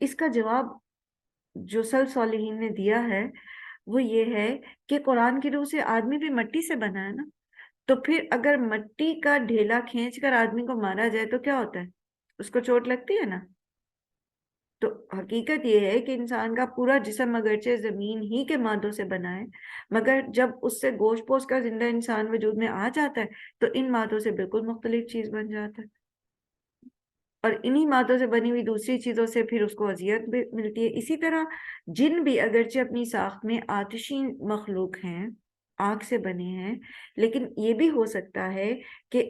اس کا جواب جو سلف صالحین نے دیا ہے وہ یہ ہے کہ قرآن کی روح سے آدمی بھی مٹی سے بنا ہے نا، تو پھر اگر مٹی کا ڈھیلا کھینچ کر آدمی کو مارا جائے تو کیا ہوتا ہے؟ اس کو چوٹ لگتی ہے نا۔ تو حقیقت یہ ہے کہ انسان کا پورا جسم اگرچہ زمین ہی کے مادوں سے بنا ہے، مگر جب اس سے گوشت پوش کا زندہ انسان وجود میں آ جاتا ہے تو ان مادوں سے بالکل مختلف چیز بن جاتا ہے، اور انہی مادوں سے بنی ہوئی دوسری چیزوں سے پھر اس کو اذیت بھی ملتی ہے۔ اسی طرح جن بھی اگرچہ اپنی ساخت میں آتشی مخلوق ہیں، آگ سے بنے ہیں، لیکن یہ بھی ہو سکتا ہے کہ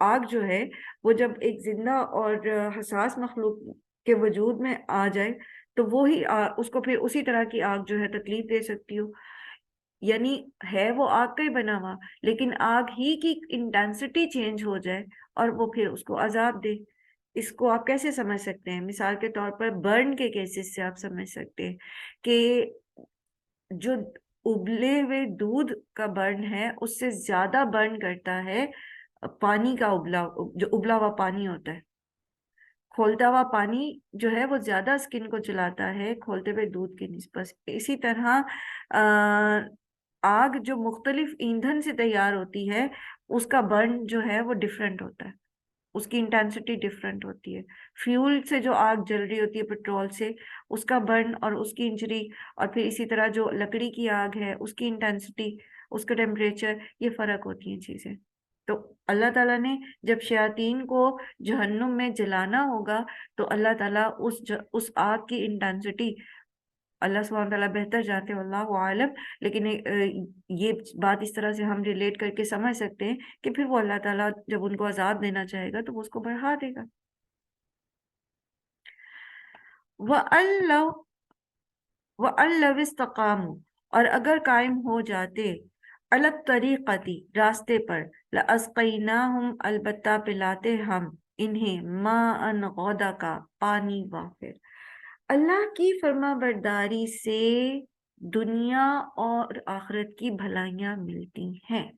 آگ جو ہے وہ جب ایک زندہ اور حساس مخلوق کے وجود میں آ جائے تو وہی اس کو پھر اسی طرح کی آگ جو ہے تکلیف دے سکتی ہو، یعنی ہے وہ آگ کا ہی بنا ہوا، لیکن آگ ہی کی انٹینسٹی چینج ہو جائے اور وہ پھر اس کو عذاب دے۔ اس کو آپ کیسے سمجھ سکتے ہیں؟ مثال کے طور پر برن کے کیسز سے آپ سمجھ سکتے ہیں کہ جو ابلے ہوئے دودھ کا برن ہے اس سے زیادہ برن کرتا ہے پانی کا جو ابلا ہوا پانی ہوتا ہے، کھولتا ہوا پانی جو ہے وہ زیادہ اسکن کو جلاتا ہے کھولتے ہوئے دودھ کی نسبت۔ اسی طرح آگ جو مختلف ایندھن سے تیار ہوتی ہے اس کا برن جو ہے وہ ڈیفرنٹ ہوتا ہے، اس کی انٹینسٹی ڈیفرنٹ ہوتی ہے۔ فیول سے جو آگ جل رہی ہوتی ہے پیٹرول سے، اس کا برن اور اس کی انجری، اور پھر اسی طرح جو لکڑی کی آگ ہے اس کی انٹینسٹی، اس کا ٹیمپریچر، یہ فرق ہوتی ہیں چیزیں۔ تو اللہ تعالیٰ نے جب شیاطین کو جہنم میں جلانا ہوگا تو اللہ تعالیٰ اس آگ کی انٹینسٹی اللہ سبحانہ تعالیٰ بہتر جانتے ہیں، اللہ عالم، لیکن یہ بات اس طرح سے ہم ریلیٹ کر کے سمجھ سکتے ہیں کہ پھر وہ اللہ تعالیٰ جب ان کو عذاب دینا چاہے گا تو وہ اس کو بڑھا دے گا۔ وَأَن لَوِ اسْتَقَامُوا، اور اگر قائم ہو جاتے، عَلَى الطَّرِيقَةِ، راستے پر، لَأَسْقَيْنَاهُمْ، البتہ پلاتے ہم انہیں، مَاءً غَدَقًا، پانی وافر۔ اللہ کی فرما برداری سے دنیا اور آخرت کی بھلائیاں ملتی ہیں۔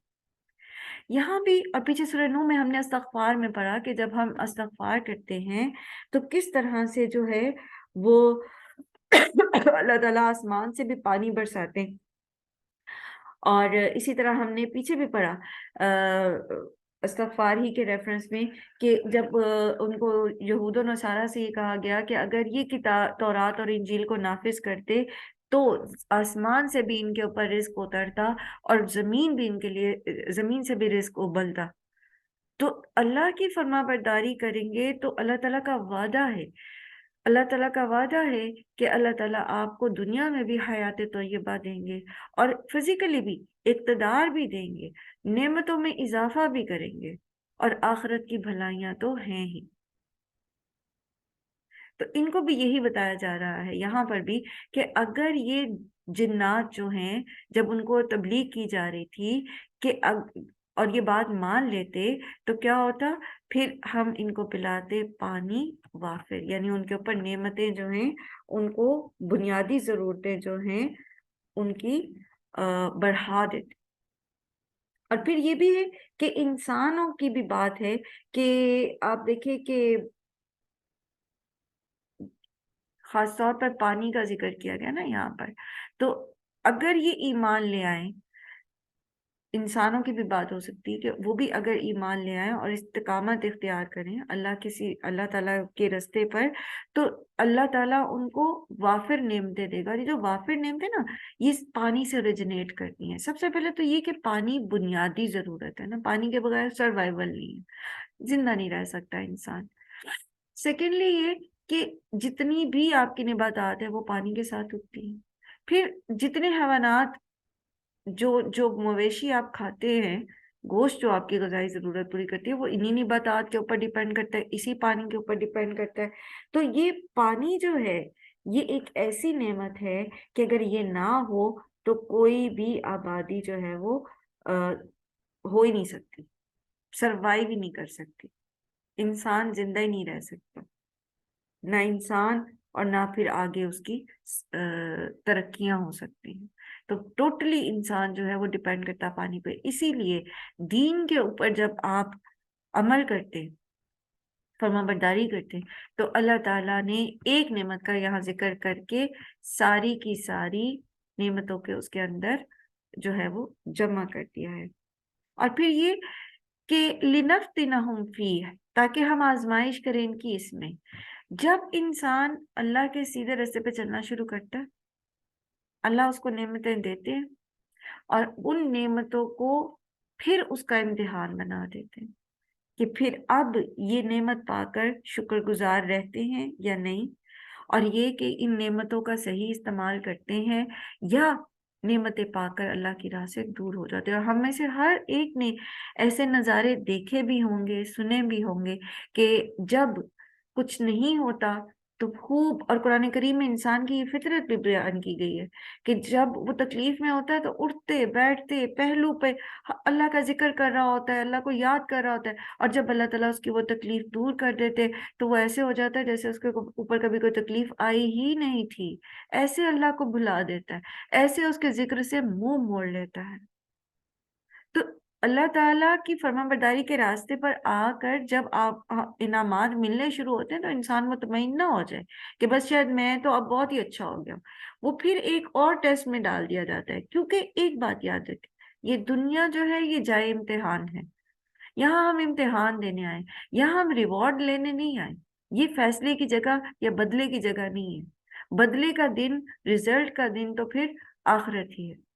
یہاں بھی اور پیچھے سورہ نوح میں ہم نے استغفار میں پڑھا کہ جب ہم استغفار کرتے ہیں تو کس طرح سے جو ہے وہ اللہ تعالیٰ آسمان سے بھی پانی برساتے ہیں، اور اسی طرح ہم نے پیچھے بھی پڑھا استغفار ہی کے ریفرنس میں کہ جب ان کو یہود و نصارہ سے یہ کہا گیا کہ اگر یہ کتاب تورات اور انجیل کو نافذ کرتے تو آسمان سے بھی ان کے اوپر رزق اترتا اور زمین بھی ان کے لیے، زمین سے بھی رزق ابلتا، تو اللہ کی فرما برداری کریں گے تو اللہ تعالیٰ کا وعدہ ہے، اللہ تعالیٰ کا وعدہ ہے کہ اللہ تعالیٰ آپ کو دنیا میں بھی حیات طیبہ دیں گے اور فزیکلی بھی اقتدار بھی دیں گے، نعمتوں میں اضافہ بھی کریں گے، اور آخرت کی بھلائیاں تو ہیں ہی۔ تو ان کو بھی یہی بتایا جا رہا ہے یہاں پر بھی کہ اگر یہ جنات جو ہیں جب ان کو تبلیغ کی جا رہی تھی کہ اور یہ بات مان لیتے تو کیا ہوتا، پھر ہم ان کو پلاتے پانی وافر، یعنی ان کے اوپر نعمتیں جو ہیں، ان کو بنیادی ضرورتیں جو ہیں ان کی بڑھا دیتے۔ اور پھر یہ بھی ہے کہ انسانوں کی بھی بات ہے کہ آپ دیکھیں کہ خاص طور پر پانی کا ذکر کیا گیا نا یہاں پر، تو اگر یہ ایمان لے آئیں، انسانوں کی بھی بات ہو سکتی ہے کہ وہ بھی اگر ایمان لے آئیں اور استقامت اختیار کریں اللہ تعالیٰ کے رستے پر، تو اللہ تعالیٰ ان کو وافر نعمتیں دے گا۔ یہ جو وافر نعمتیں نا یہ پانی سے اوریجنیٹ کرتی ہیں۔ سب سے پہلے تو یہ کہ پانی بنیادی ضرورت ہے نا، پانی کے بغیر سروائیول نہیں ہے، زندہ نہیں رہ سکتا انسان۔ سیکنڈلی یہ کہ جتنی بھی آپ کی نباتات ہیں وہ پانی کے ساتھ اگتی ہیں، پھر جتنے حیوانات جو مویشی آپ کھاتے ہیں، گوشت جو آپ کی غذائی ضرورت پوری کرتی ہے وہ انہی نباتات کے اوپر ڈیپینڈ کرتا ہے، اسی پانی کے اوپر ڈیپینڈ کرتا ہے۔ تو یہ پانی جو ہے یہ ایک ایسی نعمت ہے کہ اگر یہ نہ ہو تو کوئی بھی آبادی جو ہے وہ ہو ہی نہیں سکتی، سروائیو ہی نہیں کر سکتی، انسان زندہ ہی نہیں رہ سکتا، نہ انسان اور نہ پھر آگے اس کی ترقیاں ہو سکتی ہیں۔ تو ٹوٹلی انسان جو ہے وہ ڈیپینڈ کرتا ہے پانی پہ۔ اسی لیے دین کے اوپر جب آپ عمل کرتے، فرما برداری کرتے، تو اللہ تعالیٰ نے ایک نعمت کا یہاں ذکر کر کے ساری کی ساری نعمتوں کے اس کے اندر جو ہے وہ جمع کر دیا ہے۔ اور پھر یہ کہ لِنَفْتِنَهُمْ فِيهِ، تاکہ ہم آزمائش کریں ان کی اس میں۔ جب انسان اللہ کے سیدھے راستے پہ چلنا شروع کرتا ہے، اللہ اس کو نعمتیں دیتے ہیں اور ان نعمتوں کو پھر اس کا امتحان بنا دیتے ہیں کہ پھر اب یہ نعمت پا کر شکر گزار رہتے ہیں یا نہیں، اور یہ کہ ان نعمتوں کا صحیح استعمال کرتے ہیں یا نعمتیں پا کر اللہ کی راہ سے دور ہو جاتے ہیں۔ اور ہم میں سے ہر ایک نے ایسے نظارے دیکھے بھی ہوں گے، سنے بھی ہوں گے کہ جب کچھ نہیں ہوتا تو خوب، اور قرآن کریم میں انسان کی فطرت بھی بیان کی گئی ہے کہ جب وہ تکلیف میں ہوتا ہے تو اٹھتے بیٹھتے پہلو پہ اللہ کا ذکر کر رہا ہوتا ہے، اللہ کو یاد کر رہا ہوتا ہے، اور جب اللہ تعالیٰ اس کی وہ تکلیف دور کر دیتے تو وہ ایسے ہو جاتا ہے جیسے اس کے اوپر کبھی کوئی تکلیف آئی ہی نہیں تھی، ایسے اللہ کو بھلا دیتا ہے، ایسے اس کے ذکر سے منہ موڑ لیتا ہے۔ تو اللہ تعالیٰ کی فرما برداری کے راستے پر آ کر جب آپ انعامات ملنے شروع ہوتے ہیں تو انسان مطمئن نہ ہو جائے کہ بس شاید میں تو اب بہت ہی اچھا ہو گیا، وہ پھر ایک اور ٹیسٹ میں ڈال دیا جاتا ہے، کیونکہ ایک بات یاد رکھیں، یہ دنیا جو ہے یہ جائے امتحان ہے، یہاں ہم امتحان دینے آئے، یہاں ہم ریوارڈ لینے نہیں آئے، یہ فیصلے کی جگہ یا بدلے کی جگہ نہیں ہے، بدلے کا دن، ریزلٹ کا دن تو پھر آخرت ہی ہے۔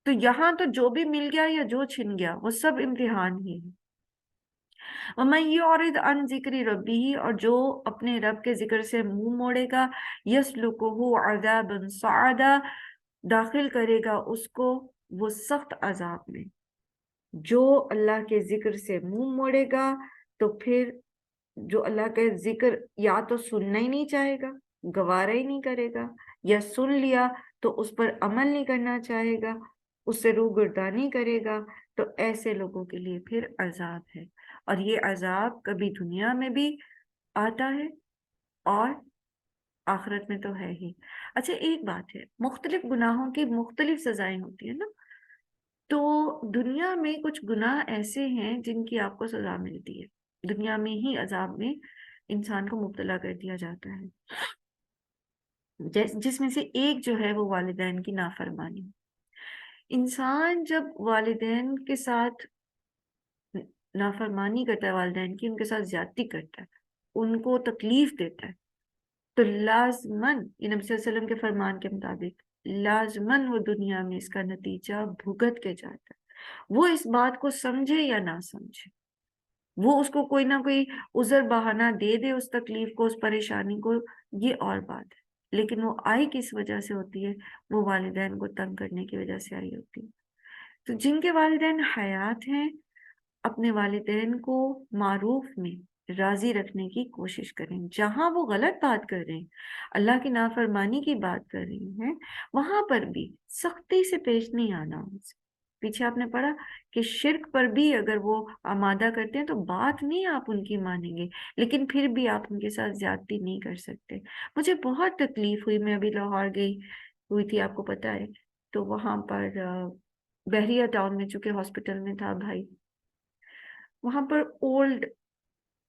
تو یہاں تو جو بھی مل گیا یا جو چھن گیا وہ سب امتحان ہی ہے. وَمَن يُعْرِضْ عَنْ ذِكْرِ رَبِّهِ، اور جو اپنے رب کے ذکر سے منہ موڑے گا، يَسْلُكُهُ عَذَابًا صَعَدًا، داخل کرے گا اس کو وہ سخت عذاب میں. جو اللہ کے ذکر سے منہ موڑے گا تو پھر جو اللہ کا ذکر یا تو سننا ہی نہیں چاہے گا، گوارا ہی نہیں کرے گا، یا سن لیا تو اس پر عمل نہیں کرنا چاہے گا، اس سے روگردانی کرے گا، تو ایسے لوگوں کے لیے پھر عذاب ہے. اور یہ عذاب کبھی دنیا میں بھی آتا ہے اور آخرت میں تو ہے ہی. اچھا ایک بات ہے، مختلف گناہوں کی مختلف سزائیں ہوتی ہیں نا. تو دنیا میں کچھ گناہ ایسے ہیں جن کی آپ کو سزا ملتی ہے، دنیا میں ہی عذاب میں انسان کو مبتلا کر دیا جاتا ہے. جس میں سے ایک جو ہے وہ والدین کی نافرمانی. انسان جب والدین کے ساتھ نافرمانی کرتا ہے، والدین کی، ان کے ساتھ زیادتی کرتا ہے، ان کو تکلیف دیتا ہے، تو لازماً یہ نبی صلی اللہ علیہ وسلم کے فرمان کے مطابق لازماً وہ دنیا میں اس کا نتیجہ بھگت کے جاتا ہے. وہ اس بات کو سمجھے یا نہ سمجھے، وہ اس کو کوئی نہ کوئی عذر بہانہ دے دے اس تکلیف کو، اس پریشانی کو، یہ اور بات ہے، لیکن وہ آئی کس وجہ سے ہوتی ہے؟ وہ والدین کو تنگ کرنے کی وجہ سے آئی ہوتی ہے. تو جن کے والدین حیات ہیں، اپنے والدین کو معروف میں راضی رکھنے کی کوشش کریں. جہاں وہ غلط بات کر رہے ہیں، اللہ کی نافرمانی کی بات کر رہی ہیں، وہاں پر بھی سختی سے پیش نہیں آنا ان سے. پیچھے آپ نے پڑھا کہ شرک پر بھی اگر وہ آمادہ کرتے ہیں تو بات نہیں آپ ان کی مانیں گے، لیکن پھر بھی آپ ان کے ساتھ زیادتی نہیں کر سکتے. مجھے بہت تکلیف ہوئی، میں ابھی لاہور گئی ہوئی تھی، آپ کو پتا ہے، تو وہاں پر بحریہ ٹاؤن میں، چونکہ ہاسپٹل میں تھا بھائی، وہاں پر اولڈ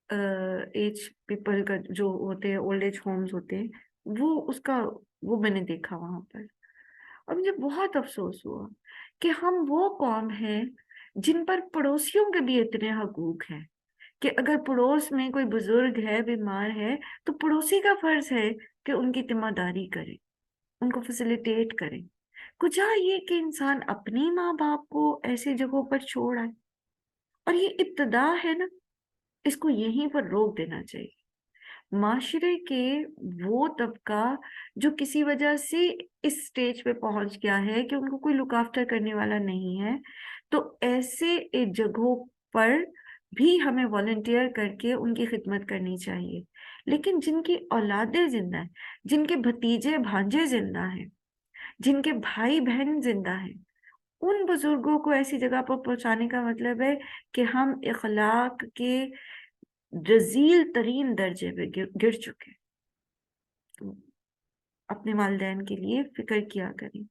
ایج پیپل کا جو ہوتے ہیں، اولڈ ایج ہومز ہوتے ہیں، وہ میں نے دیکھا وہاں پر. اور مجھے بہت افسوس ہوا کہ ہم وہ قوم ہیں جن پر پڑوسیوں کے بھی اتنے حقوق ہیں کہ اگر پڑوس میں کوئی بزرگ ہے، بیمار ہے، تو پڑوسی کا فرض ہے کہ ان کی ذمہ داری کرے، ان کو فیسیلیٹیٹ کرے. کجا یہ کہ انسان اپنی ماں باپ کو ایسی جگہوں پر چھوڑ آئے. اور یہ ابتدا ہے نا، اس کو یہیں پر روک دینا چاہیے. معاشرے کے وہ طبقہ جو کسی وجہ سے اس سٹیج پہ پہنچ گیا ہے کہ ان کو کوئی لک آفٹر کرنے والا نہیں ہے، تو ایسے جگہوں پر بھی ہمیں والنٹیئر کر کے ان کی خدمت کرنی چاہیے. لیکن جن کی اولادیں زندہ ہیں، جن کے بھتیجے بھانجے زندہ ہیں، جن کے بھائی بہن زندہ ہیں، ان بزرگوں کو ایسی جگہ پر پہنچانے کا مطلب ہے کہ ہم اخلاق کے رذیل ترین درجے پہ گر چکے. تو اپنے والدین کے لیے فکر کیا کریں،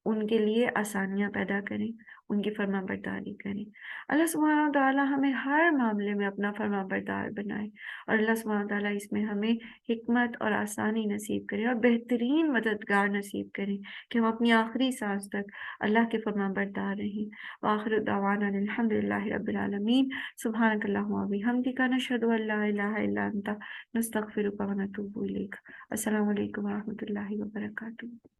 ان کے لیے آسانیاں پیدا کریں، ان کی فرما برداری کریں. اللہ سبحانہ و تعالیٰ ہمیں ہر معاملے میں اپنا فرما بردار بنائے، اور اللہ سبحانہ و تعالیٰ اس میں ہمیں حکمت اور آسانی نصیب کرے اور بہترین مددگار نصیب کرے کہ ہم اپنی آخری سانس تک اللہ کے فرما بردار رہیں. وآخر دعوانا الحمد للہ رب العالمین. سبحانک اللہم و بحمدک، نشہد ان لا الہ الا انت، نستغفرک و نتوب الیک. السلام علیکم و رحمۃ اللہ وبرکاتہ.